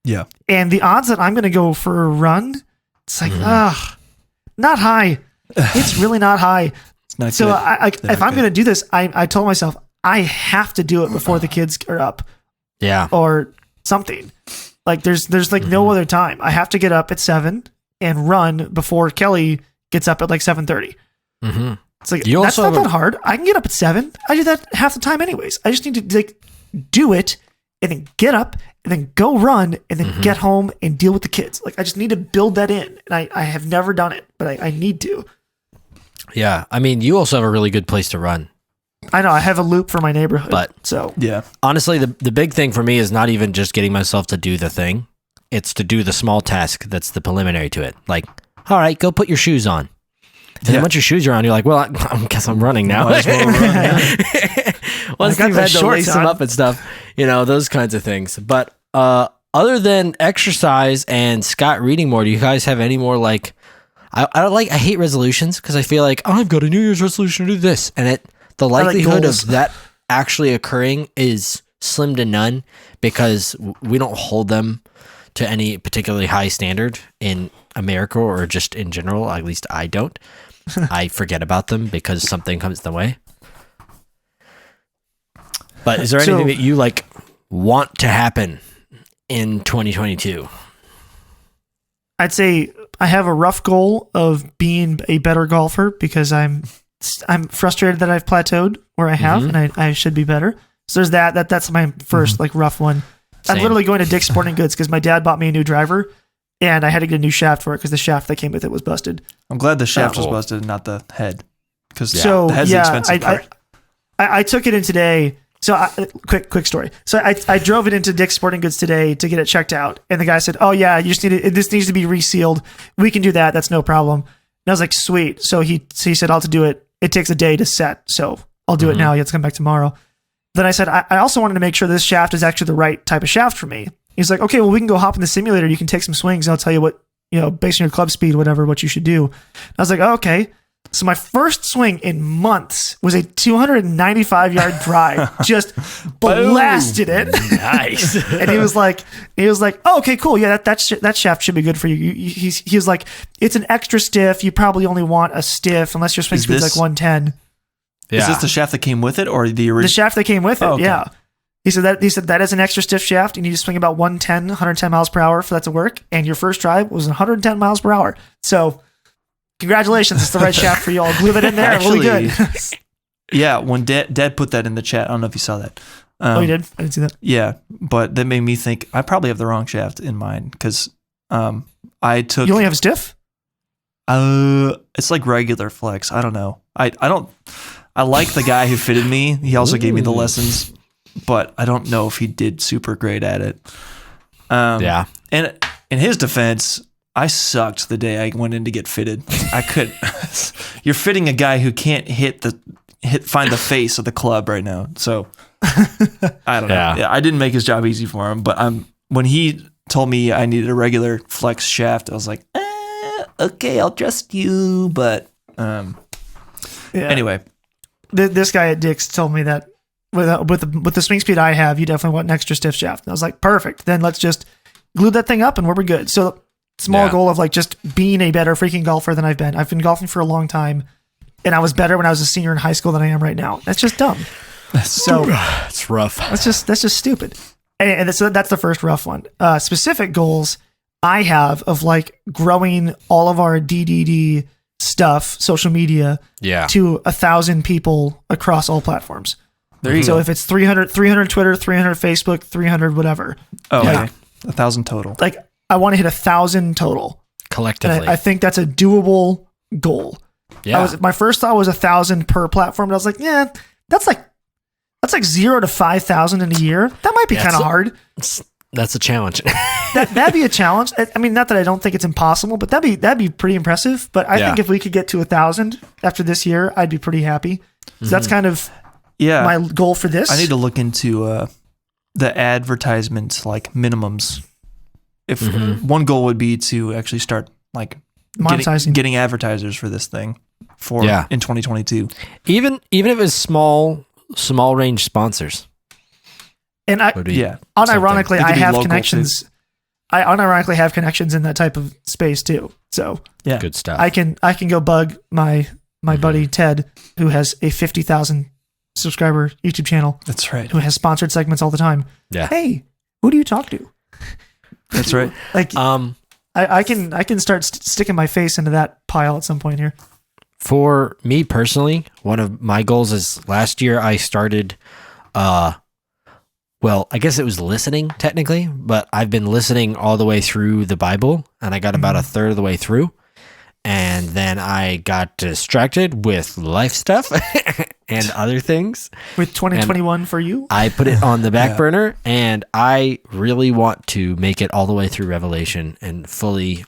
Yeah. And the odds that I'm going to go for a run, it's like, not high. It's really not high. So if I'm going to do this, I told myself I have to do it before the kids are up. Yeah. Or something. Like there's like no other time. I have to get up at 7 and run before Kelly gets up at like 7:30. Mm-hmm. It's like, that's not that hard. I can get up at 7. I do that half the time anyways. I just need to like do it and then get up and then go run and then get home and deal with the kids. Like I just need to build that in. And I have never done it, but I need to. Yeah. I mean, you also have a really good place to run. I know. I have a loop for my neighborhood. But honestly, the big thing for me is not even just getting myself to do the thing. It's to do the small task that's the preliminary to it. Like, all right, go put your shoes on. And then once your shoes are on, you're like, well, I guess I'm running now. Once you've had to lace them up and stuff, those kinds of things. But other than exercise and Scott reading more, do you guys have any more like, I hate resolutions because I feel like, I've got a New Year's resolution to do this. And the likelihood of that actually occurring is slim to none because we don't hold them to any particularly high standard in America or just in general. At least I don't. I forget about them because something comes the way. But is there anything that you like want to happen in 2022? I'd say I have a rough goal of being a better golfer because I'm frustrated that I've plateaued where I have and I should be better. So there's that's my first like rough one. Same. I'm literally going to Dick's Sporting Goods because my dad bought me a new driver and I had to get a new shaft for it because the shaft that came with it was busted. I'm glad the shaft was busted and not the head because the head's the expensive part. I took it in today. So quick story. So I drove it into Dick's Sporting Goods today to get it checked out. And the guy said, oh yeah, you just this needs to be resealed. We can do that. That's no problem. And I was like, sweet. So he said, I'll have to do it. It takes a day to set. So I'll do it now. You have to come back tomorrow. Then I said, I also wanted to make sure this shaft is actually the right type of shaft for me. He's like, okay, well, we can go hop in the simulator. You can take some swings. And I'll tell you what, based on your club speed, whatever, what you should do. I was like, oh, okay. So my first swing in months was a 295-yard drive. Just blasted it. Nice. And he was like, oh, okay, cool. Yeah, that shaft should be good for you. He was like, it's an extra stiff. You probably only want a stiff unless your swing speed's like 110. Yeah. Is this the shaft that came with it or the original? The shaft that came with it, yeah. He said that is an extra stiff shaft. You need to swing about 110 miles per hour for that to work. And your first drive was 110 miles per hour. So congratulations, it's the right shaft for you. I'll glue it in there. Actually, really good. Yeah, when Dad put that in the chat, I don't know if you saw that. Oh, you did? I didn't see that. Yeah, but that made me think I probably have the wrong shaft in mind because I took. You only have a stiff? It's like regular flex. I don't know. I don't. I like the guy who fitted me. He also gave me the lessons, but I don't know if he did super great at it. Yeah. And in his defense, I sucked the day I went in to get fitted. I could. You're fitting a guy who can't find the face of the club right now. So I don't know. Yeah, I didn't make his job easy for him. But when he told me I needed a regular flex shaft, I was like, okay, I'll trust you. But anyway, this guy at Dick's told me that with the swing speed I have, you definitely want an extra stiff shaft. And I was like, perfect. Then let's just glue that thing up and we're good. So small goal of like just being a better freaking golfer than I've been. I've been golfing for a long time, and I was better when I was a senior in high school than I am right now. That's just dumb. So it's rough. That's just stupid. And so that's the first rough one. Specific goals I have of like growing all of our DDD stuff, social media, to 1,000 people across all platforms. There you so go. if it's 300 Twitter, 300 Facebook, 300 whatever. Oh, okay. 1,000 total. Like I want to hit 1,000 total collectively. And I think that's a doable goal. Yeah. My first thought was 1,000 per platform. But I was like, yeah, that's like 0 to 5,000 in a year. That might be kind of hard. That's a challenge. That'd be a challenge. I mean, not that I don't think it's impossible, but that'd be pretty impressive. But I think if we could get to 1,000 after this year, I'd be pretty happy. So that's kind of my goal for this. I need to look into the advertisement like minimums. If one goal would be to actually start like monetizing, getting advertisers for this thing in 2022. Even if it's small range sponsors. And unironically, I have connections. Too. I unironically have connections in that type of space too. So yeah, good stuff. I can go bug my buddy Ted, who has a 50,000 subscriber YouTube channel. That's right. Who has sponsored segments all the time. Yeah. Hey, who do you talk to? That's right. Like, I can start sticking my face into that pile at some point here. For me personally, one of my goals is last year I started, well, I guess it was listening technically, but I've been listening all the way through the Bible, and I got about a third of the way through. And then I got distracted with life stuff and other things. With 2021 for you? I put it on the back burner, and I really want to make it all the way through Revelation and fully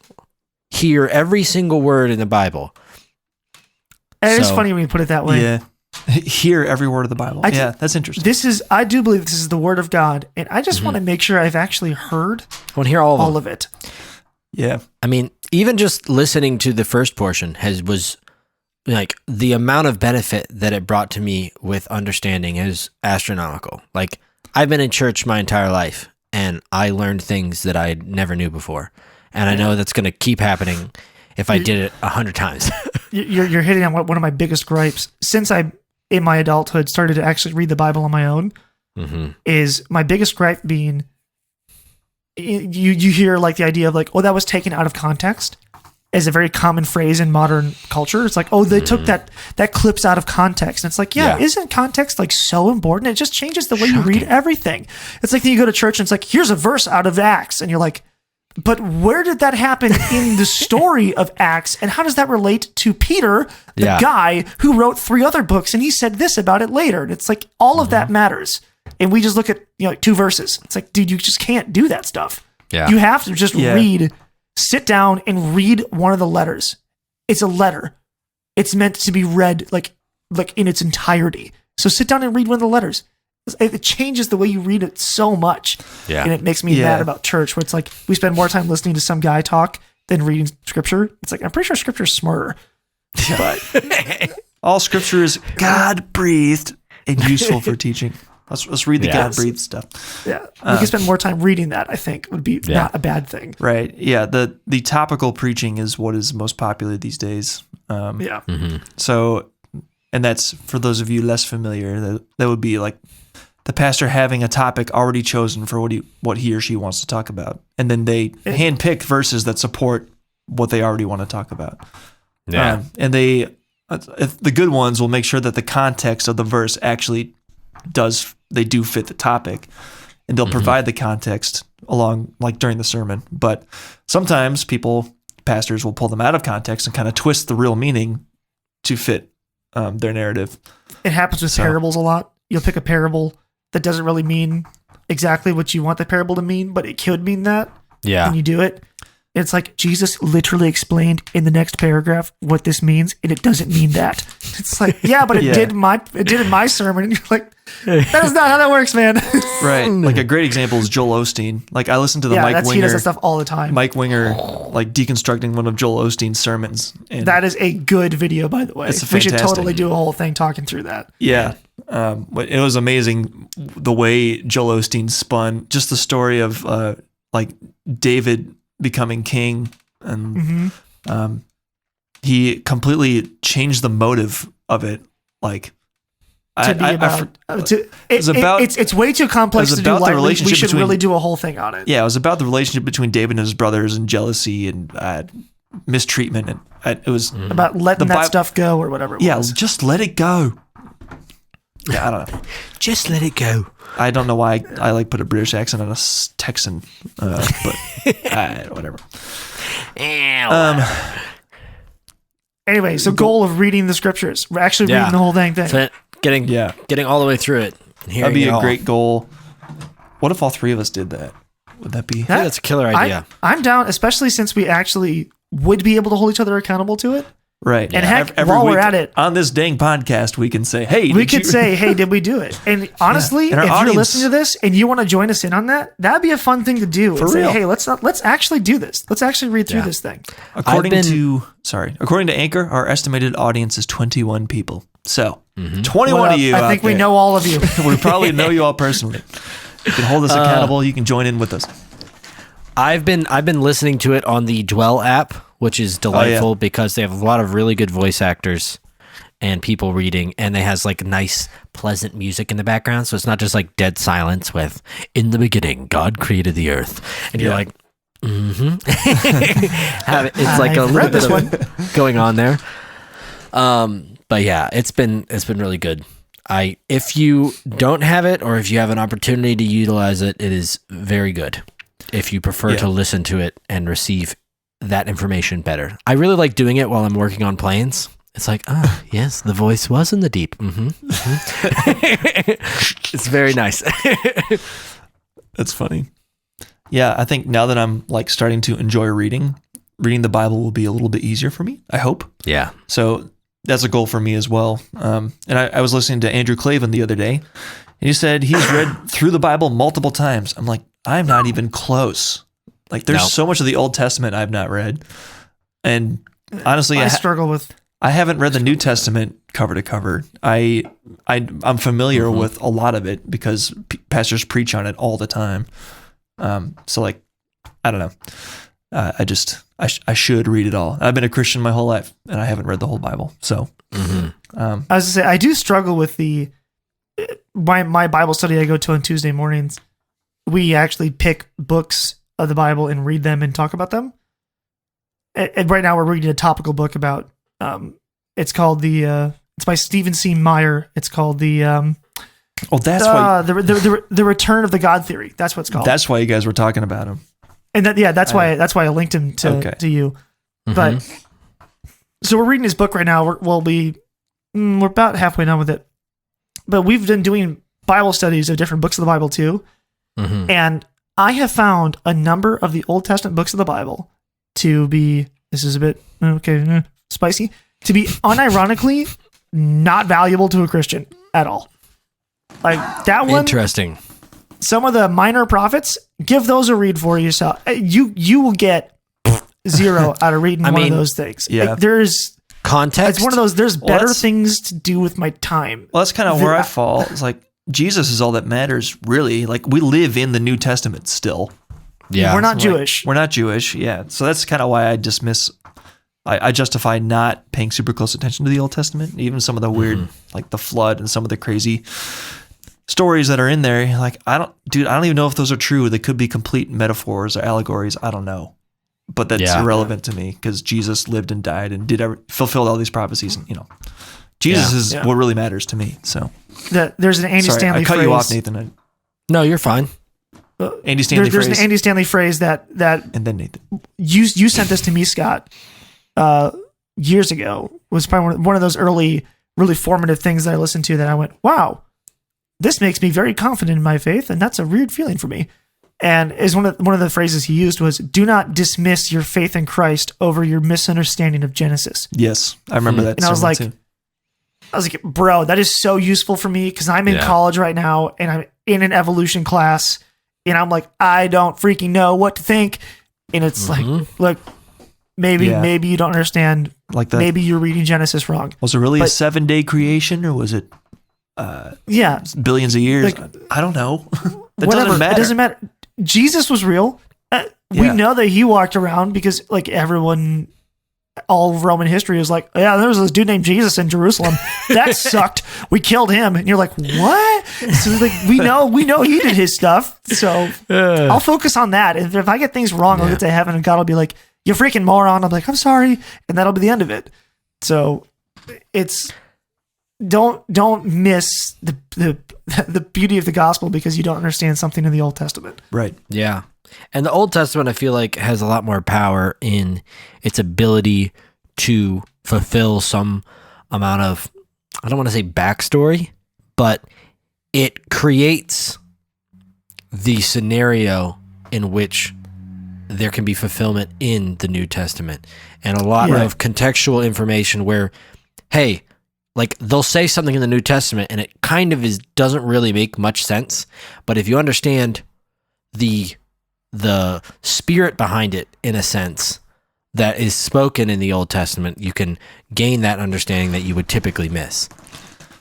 hear every single word in the Bible. And it's funny when you put it that way. Yeah. Hear every word of the Bible. That's interesting. I do believe this is the word of God, and I just want to make sure I've actually heard I want to hear all of it. Yeah. I mean, even just listening to the first portion was like the amount of benefit that it brought to me with understanding is astronomical. Like I've been in church my entire life, and I learned things that I never knew before. And I know that's going to keep happening if I did it 100 times. You're hitting on one of my biggest gripes. Since I, in my adulthood, started to actually read the Bible on my own, is my biggest gripe being, you hear like the idea of like, oh, that was taken out of context is a very common phrase in modern culture. It's like, oh, they took that clips out of context. And it's like, isn't context like so important? It just changes the way you read everything. It's like you go to church and it's like, here's a verse out of Acts. And you're like, but where did that happen in the story of Acts? And how does that relate to Peter, the guy who wrote 3 other books? And he said this about it later. And it's like, all of that matters. And we just look at, like 2 verses. It's like, dude, you just can't do that stuff. Yeah. You have to just sit down and read one of the letters. It's a letter. It's meant to be read like in its entirety. So sit down and read one of the letters. It changes the way you read it so much. Yeah. And it makes me mad about church, where it's like we spend more time listening to some guy talk than reading scripture. It's like, I'm pretty sure scripture's smarter. But all scripture is God-breathed and useful for teaching. Let's read the God-breathed stuff. Yeah. We can spend more time reading that, I think, would be not a bad thing. Right. Yeah. The topical preaching is what is most popular these days. So, and that's for those of you less familiar, that would be like the pastor having a topic already chosen for what he or she wants to talk about. And then they handpick verses that support what they already want to talk about. Yeah. And if the good ones will make sure that the context of the verse actually does they do fit the topic, and they'll provide the context along, like during the sermon. But sometimes pastors will pull them out of context and kind of twist the real meaning to fit their narrative. It happens with parables a lot. You'll pick a parable that doesn't really mean exactly what you want the parable to mean, but it could mean that. Yeah. And you do it. It's like Jesus literally explained in the next paragraph what this means, and it doesn't mean that. It's like, yeah, but it did in my sermon. And you're like, that is not how that works, man. Right. Like a great example is Joel Osteen. Like I listen to the Mike Winger. He does that stuff all the time. Mike Winger, like deconstructing one of Joel Osteen's sermons. And that is a good video, by the way. It's we should totally do a whole thing talking through that. Yeah. It was amazing the way Joel Osteen spun just the story of like David becoming king, and he completely changed the motive of it. Like it's way too complex to do lightly. We should really do a whole thing on it. Yeah, it was about the relationship between David and his brothers and jealousy and mistreatment, and it was about letting that stuff go or whatever it was. Yeah, just let it go. Yeah, I don't know. Just let it go. I don't know why I like put a British accent on a Texan, but whatever. Anyway, so goal of reading the scriptures. We're actually reading the whole thing. Getting all the way through it. That'd be a great goal. What if all three of us did that? Would that be? That's a killer idea. I'm down, especially since we actually would be able to hold each other accountable to it. Right. And heck, while we're at it, on this dang podcast, we can say, hey, did we do it? And honestly, if you're listening to this and you want to join us in on that, that'd be a fun thing to do. For real. Say, hey, let's actually do this. Let's actually read through this thing. According to Anchor, our estimated audience is 21 people. So 21 of you. I think we know all of you. We probably know you all personally. You can hold us accountable. You can join in with us. I've been listening to it on the Dwell app, which is delightful because they have a lot of really good voice actors and people reading, and it has like nice, pleasant music in the background. So it's not just like dead silence with "In the beginning, God created the earth," and you're like, it's like a little bit of going on there. But yeah, it's been really good. If you don't have it, or if you have an opportunity to utilize it, it is very good. If you prefer to listen to it and receive that information better. I really like doing it while I'm working on planes. It's like, yes, the voice was in the deep. It's very nice. That's funny. Yeah, I think now that I'm like starting to enjoy reading the Bible will be a little bit easier for me, I hope. Yeah. So that's a goal for me as well. And I was listening to Andrew Clavin the other day, and he said he's read through the Bible multiple times. I'm like, I'm not even close. Like there's so much of the Old Testament I've not read. And honestly, I struggle with. I haven't read the New Testament cover to cover. I'm familiar with a lot of it because pastors preach on it all the time. So like, I don't know. I should read it all. I've been a Christian my whole life and I haven't read the whole Bible. So, I was gonna say, I do struggle with my Bible study I go to on Tuesday mornings. We actually pick books of the Bible and read them and talk about them. And right now we're reading a topical book about, it's called it's by Stephen C. Meyer. It's called the Return of the God Theory. That's what it's called. That's why you guys were talking about him. And that's why I linked him to you. But so we're reading his book right now. We're about halfway done with it. But we've been doing Bible studies of different books of the Bible too. And I have found a number of the Old Testament books of the Bible to be, this is a bit spicy, to be unironically not valuable to a Christian at all. Like that one. Interesting. Some of the minor prophets, give those a read for yourself. You will get 0 out of reading one of those things. Yeah. Like, there's context. It's one of those, there's better things to do with my time. Well, that's kind of where I fall. It's like, Jesus is all that matters, really. Like, we live in the New Testament still. Yeah. We're not Jewish. We're not Jewish, yeah. So that's kind of why I justify not paying super close attention to the Old Testament. Even some of the weird, like the flood and some of the crazy stories that are in there. Like, I don't even know if those are true. They could be complete metaphors or allegories. I don't know. But that's irrelevant to me because Jesus lived and died and fulfilled all these prophecies and, Jesus is what really matters to me. So there's an Andy Stanley I cut phrase. you off, Nathan. No, you're fine. Andy Stanley there's phrase. an Andy Stanley phrase that And then Nathan. you sent this to me, Scott, years ago. It was probably one of those early, really formative things that I listened to that I went, wow, this makes me very confident in my faith, and that's a weird feeling for me. And is one of the phrases he used was, "Do not dismiss your faith in Christ over your misunderstanding of Genesis." Yes, I remember that. And I was like, bro, that is so useful for me because I'm in college right now and I'm in an evolution class, and I'm like, I don't freaking know what to think. And it's like, maybe you don't understand. Like that. Maybe you're reading Genesis wrong. Was it really a 7-day creation, or was it? Billions of years. Like, I don't know. That whatever. doesn't matter. It doesn't matter. Jesus was real. We know that he walked around because like everyone, all of Roman history is like, yeah, there was this dude named Jesus in Jerusalem. That sucked. We killed him. And you're like, what? So like, we know he did his stuff. So I'll focus on that. And if I get things wrong, I'll get to heaven and God will be like, you freaking moron. I'm like, I'm sorry. And that'll be the end of it. So it's, don't miss the beauty of the gospel because you don't understand something in the Old Testament. Right. Yeah. And the Old Testament, I feel like, has a lot more power in its ability to fulfill some amount of, I don't want to say backstory, but it creates the scenario in which there can be fulfillment in the New Testament. And a lot of contextual information where, hey, like they'll say something in the New Testament and it kind of doesn't really make much sense. But if you understand the spirit behind it, in a sense, that is spoken in the Old Testament, you can gain that understanding that you would typically miss.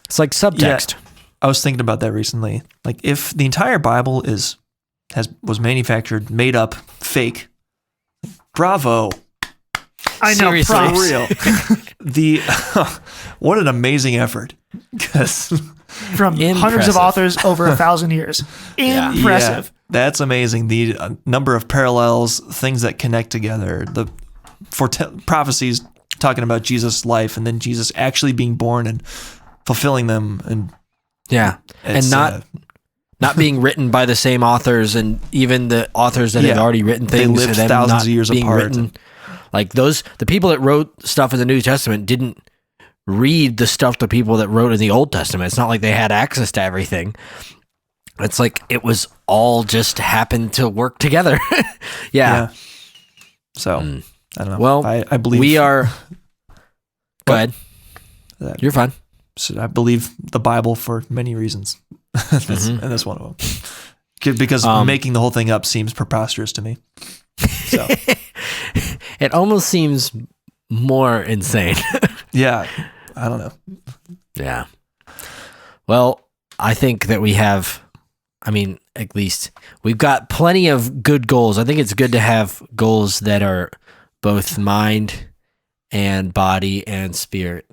It's like subtext. Yeah, I was thinking about that recently. Like if the entire Bible was manufactured, made up, fake, bravo. I know, seriously, props. real. What an amazing effort. From hundreds of authors over 1,000 years. Impressive. Yeah, that's amazing. The number of parallels, things that connect together, the prophecies talking about Jesus' life and then Jesus actually being born and fulfilling them. And and not being written by the same authors, and even the authors that had already written things, they lived thousands of years apart. Like the people that wrote stuff in the New Testament didn't read the stuff the people that wrote in the Old Testament. It's not like they had access to everything. It's like it was all just happened to work together. Yeah. So I don't know. Well, I believe we are. Go ahead. You're fine. So I believe the Bible for many reasons, and that's one of them. Because making the whole thing up seems preposterous to me. So. It almost seems more insane. Yeah, I don't know. Yeah. Well, I think that we have, at least we've got plenty of good goals. I think it's good to have goals that are both mind and body and spirit.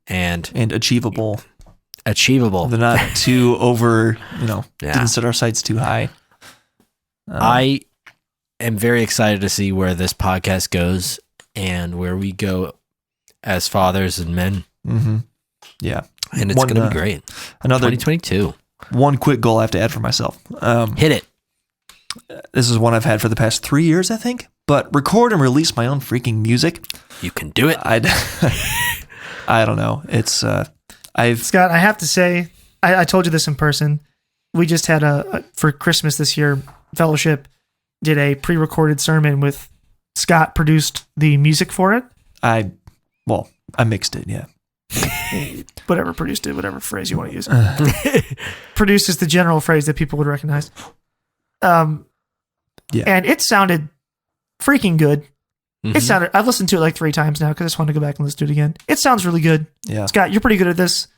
And achievable. They're not too over, didn't set our sights too high. I am very excited to see where this podcast goes and where we go as fathers and men. Yeah. And it's going to be great. Another 2022. One quick goal I have to add for myself. Hit it. This is one I've had for the past 3 years, I think. But record and release my own freaking music. You can do it. I don't know. It's Scott, I have to say, I told you this in person. We just had for Christmas this year, Fellowship did a pre-recorded sermon with Scott produced the music for it. I mixed it, yeah. Whatever, produced it, whatever phrase you want to use. Produced is the general phrase that people would recognize. And it sounded freaking good. It sounded, I've listened to it like 3 times now because I just wanted to go back and listen to it again. It sounds really good. Yeah. Scott, you're pretty good at this.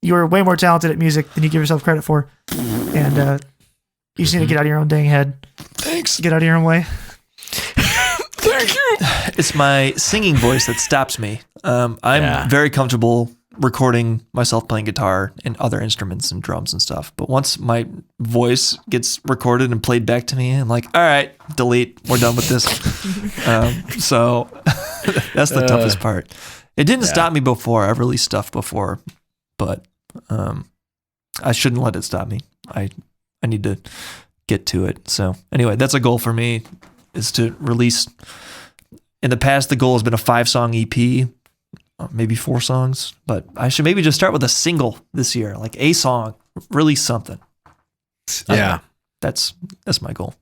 You're way more talented at music than you give yourself credit for. And you just need to get out of your own dang head. Thanks. Get out of your own way. Thank you. It's my singing voice that stops me. I'm very comfortable recording myself playing guitar and other instruments and drums and stuff. But once my voice gets recorded and played back to me, I'm like, all right, delete. We're done with this. So that's the toughest part. It didn't stop me before. I've released stuff before, but I shouldn't let it stop me. I need to get to it. So anyway, that's a goal for me, is to release. In the past, the goal has been a 5-song EP, maybe 4 songs, but I should maybe just start with a single this year, like a song, release something. Yeah. That's my goal.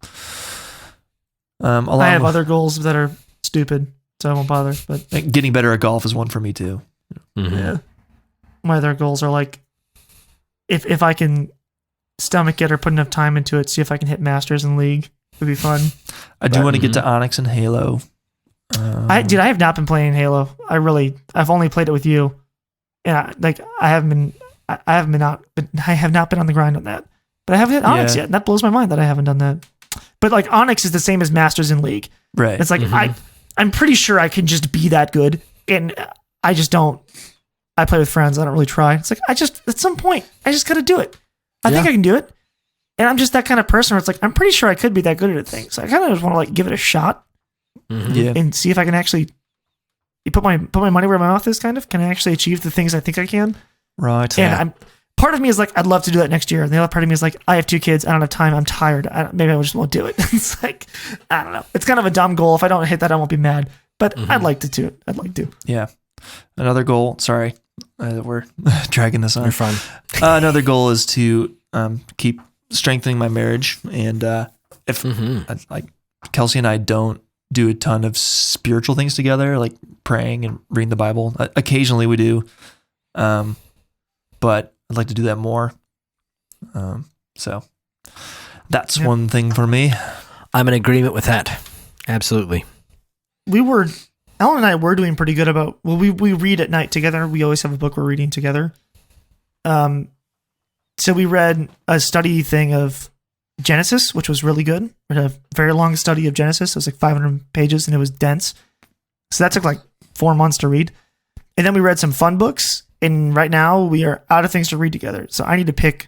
I have other goals that are stupid, so I won't bother. But getting better at golf is one for me too. Mm-hmm. Yeah, my other goals are like, if I can stomach it or put enough time into it, see if I can hit Masters in League. It'd be fun. I do want to get to Onyx and Halo. I have not been playing Halo. I've only played it with you, and I have not been on the grind on that. But I haven't hit Onyx yet, and that blows my mind that I haven't done that. But like Onyx is the same as Masters in League. Right. It's like I'm pretty sure I can just be that good, and I just don't. I play with friends. I don't really try. It's like at some point I just got to do it. I think I can do it, and I'm just that kind of person where it's like I'm pretty sure I could be that good at a thing. So I kind of just want to like give it a shot, and see if I can actually put my money where my mouth is. Kind of, can I actually achieve the things I think I can? Right. And part of me is like, I'd love to do that next year. And the other part of me is like, I have 2 kids. I don't have time. I'm tired. Maybe I just won't do it. It's like, I don't know. It's kind of a dumb goal. If I don't hit that, I won't be mad. But I'd like to do it. I'd like to. Yeah. Another goal. Sorry, we're dragging this on. You're fine. Another goal is to keep strengthening my marriage. And if like Kelsey and I don't do a ton of spiritual things together, like praying and reading the Bible. Occasionally we do. But I'd like to do that more. So that's one thing for me. I'm in agreement with that. Absolutely. Ellen and I were doing pretty good about, we read at night together. We always have a book we're reading together. So we read a study thing of Genesis, which was really good. We had a very long study of Genesis. It was like 500 pages and it was dense. So that took like 4 months to read. And then we read some fun books. And right now we are out of things to read together. So I need to pick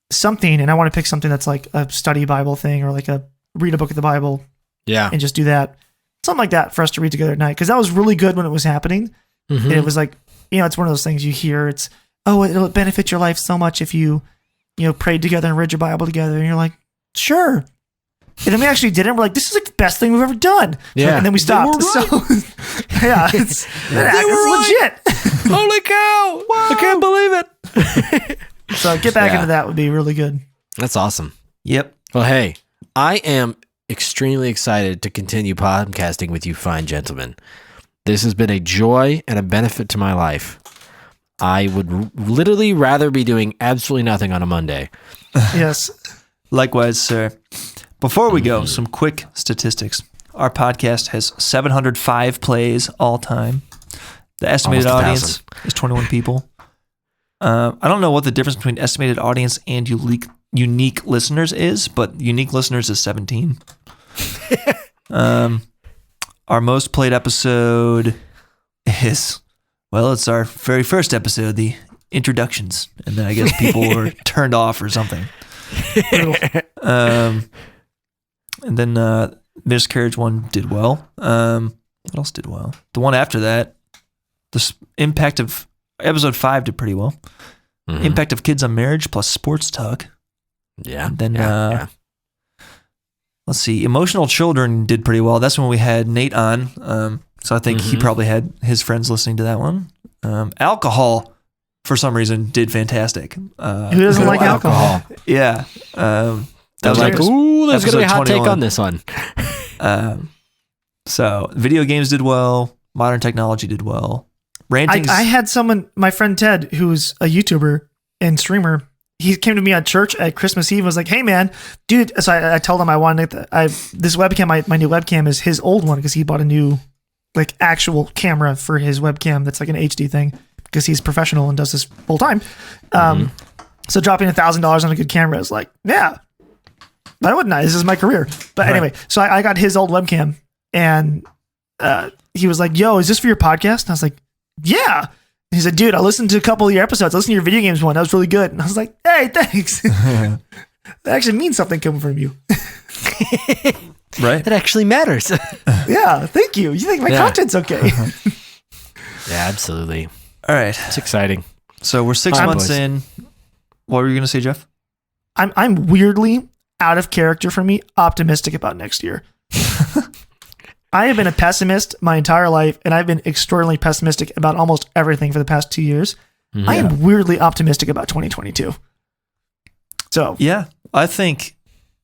something, and I want to pick something that's like a study Bible thing or like read a book of the Bible. Yeah. And just do that. Something like that for us to read together at night. Because that was really good when it was happening. And it was like, it's one of those things you hear. It's, it'll benefit your life so much if you prayed together and read your Bible together. And you're like, sure. And then we actually did it. And we're like, this is like the best thing we've ever done. Yeah. And then we stopped. Right. So, it's legit. Holy cow. Wow. I can't believe it. So get back into that would be really good. That's awesome. Yep. Well, hey, I am extremely excited to continue podcasting with you fine gentlemen. This has been a joy and a benefit to my life. I would literally rather be doing absolutely nothing on a Monday. Yes. Likewise, sir. Before we go, some quick statistics. Our podcast has 705 plays all time. The estimated audience is 21 people. I don't know what the difference between estimated audience and unique listeners is, but unique listeners is 17. Our most played episode is, it's our very first episode, the introductions. And then I guess people were turned off or something. And then Miscarriage one did well. What else did well? The one after that, the impact of episode 5 did pretty well. Impact of kids on marriage plus sports talk. Yeah. And then let's see, emotional children did pretty well. That's when we had Nate on. So I think he probably had his friends listening to that one. Alcohol, for some reason, did fantastic. Who doesn't like alcohol? Yeah. That was like, ooh, there's going to be a hot 21. Take on this one. So video games did well. Modern technology did well. Rantings. I had someone, my friend Ted, who's a YouTuber and streamer. He came to me at church at Christmas Eve and was like, hey man, dude. So I told him I wanted this webcam, my new webcam is his old one because he bought a new like actual camera for his webcam that's like an HD thing because he's professional and does this full time. So dropping $1,000 on a good camera is like, yeah, why wouldn't I? This is my career. But anyway, so I got his old webcam and he was like, yo, is this for your podcast? And I was like, yeah. And he said, dude, I listened to a couple of your episodes. I listened to your video games one. That was really good. And I was like, hey, thanks. That actually means something coming from you. Right. That actually matters. Yeah. Thank you. You think my content's okay. Yeah, absolutely. All right. It's exciting. So we're 6 months in. What were you going to say, Jeff? I'm weirdly out of character for me, optimistic about next year. I have been a pessimist my entire life, and I've been extraordinarily pessimistic about almost everything for the past 2 years. I am weirdly optimistic about 2022. So yeah, I think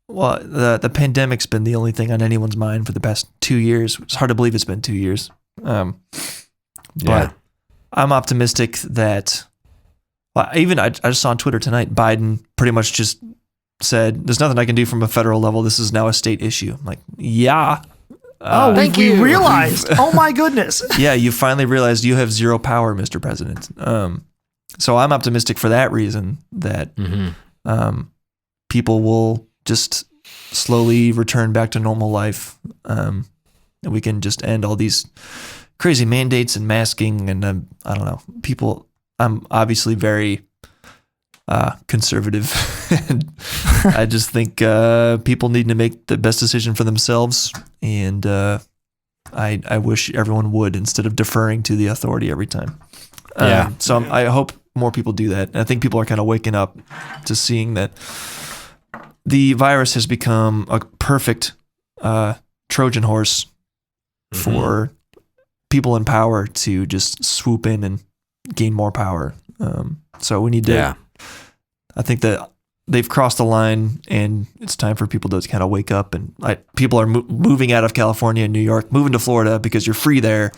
the pandemic's been the only thing on anyone's mind for the past 2 years. It's hard to believe it's been 2 years. But I'm optimistic that I just saw on Twitter tonight, Biden pretty much just said, there's nothing I can do from a federal level. This is now a state issue. I'm like, yeah. We realized. Oh my goodness. Yeah, you finally realized you have zero power, Mr. President. So I'm optimistic for that reason that people will just slowly return back to normal life. And we can just end all these crazy mandates and masking. And I don't know, people, I'm obviously very conservative. And I just think people need to make the best decision for themselves. And I wish everyone would, instead of deferring to the authority every time. So I hope more people do that. And I think people are kind of waking up to seeing that the virus has become a perfect Trojan horse for people in power to just swoop in and gain more power. So we need to, I think that they've crossed the line, and it's time for people to kind of wake up. And people are moving out of California and New York, moving to Florida because you're free there.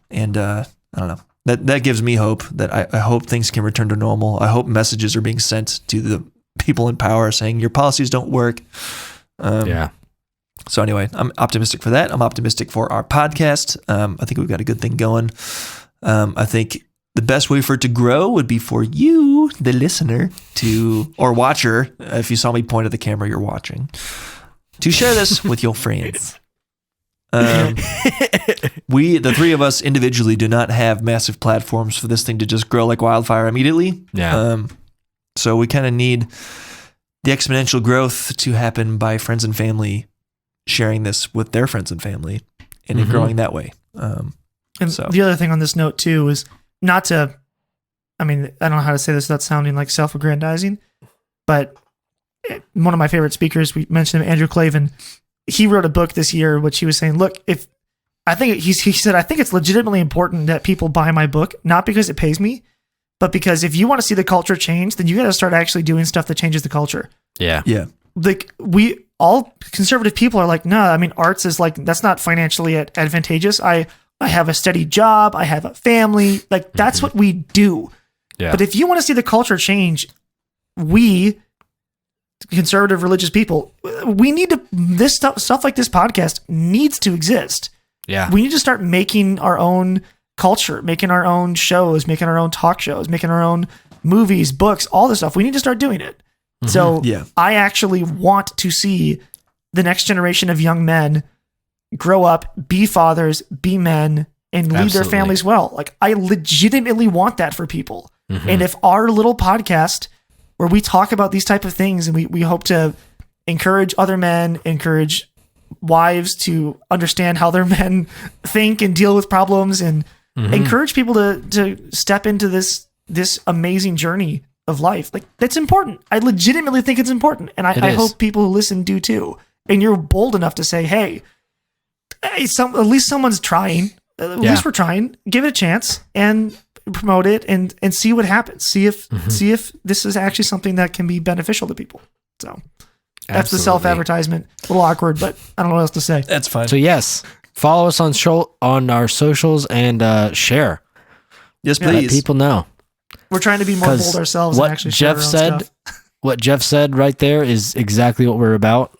And I don't know. That gives me hope that I hope things can return to normal. I hope messages are being sent to the people in power saying your policies don't work. So anyway, I'm optimistic for that. I'm optimistic for our podcast. I think we've got a good thing going. I think the best way for it to grow would be for you, the listener, or watcher, if you saw me point at the camera, you're watching, to share this with your friends. The three of us individually do not have massive platforms for this thing to just grow like wildfire immediately. So we kind of need the exponential growth to happen by friends and family sharing this with their friends and family, and it growing that way. And the other thing on this note too is not to, I don't know how to say this without sounding like self-aggrandizing, but one of my favorite speakers, we mentioned him, Andrew Clavin, he wrote a book this year, which he was saying, look, he said, I think it's legitimately important that people buy my book, not because it pays me, but because if you want to see the culture change, then you got to start actually doing stuff that changes the culture. Yeah. Like all conservative people are like, no, arts is like, that's not financially advantageous. I have a steady job. I have a family. Like that's what we do. Yeah. But if you want to see the culture change, we conservative religious people, we need to, this stuff like this podcast needs to exist. Yeah. We need to start making our own culture, making our own shows, making our own talk shows, making our own movies, books, all this stuff. We need to start doing it. So I actually want to see the next generation of young men grow up, be fathers, be men, and lead their families well. Like I legitimately want that for people. And if our little podcast where we talk about these type of things and we hope to encourage other men, encourage wives to understand how their men think and deal with problems, and encourage people to step into this amazing journey of life. Like that's important. I legitimately think it's important. And I hope people who listen do too. And you're bold enough to say, hey, at least someone's trying. At least we're trying. Give it a chance and promote it and see what happens. See if this is actually something that can be beneficial to people. So that's the self-advertisement. A little awkward, but I don't know what else to say. That's fine. So yes, follow us on our socials and share. Yes, please. Let people know. We're trying to be more bold ourselves and actually share our own stuff. What Jeff said right there is exactly what we're about.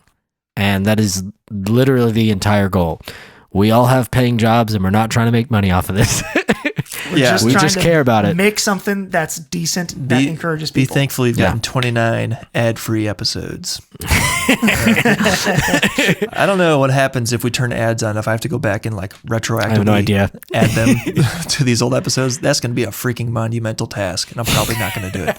And that is literally the entire goal. We all have paying jobs and we're not trying to make money off of this. We just care about it. Make something that's decent that encourages people. Be thankful you've gotten 29 ad-free episodes. I don't know what happens if we turn ads on, if I have to go back and like retroactively I have no idea. Add them to these old episodes. That's going to be a freaking monumental task, and I'm probably not going to do it.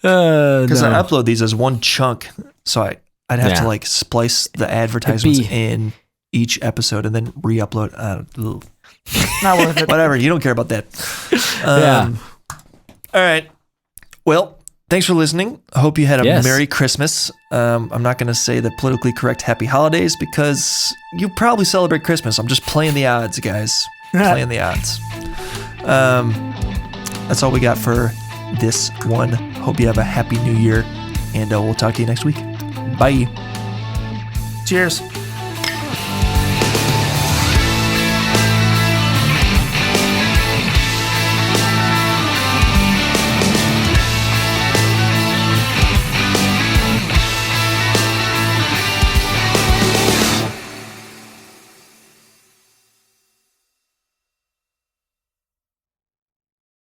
Because I upload these as one chunk, so I'd have to like splice the advertisements in each episode and then re-upload. Not worth it. Whatever. You don't care about that. Yeah. All right. Well, thanks for listening. I hope you had a Merry Christmas. I'm not going to say the politically correct Happy Holidays because you probably celebrate Christmas. I'm just playing the odds, guys. Playing the odds. That's all we got for this one. Hope you have a Happy New Year, and we'll talk to you next week. Bye. Cheers.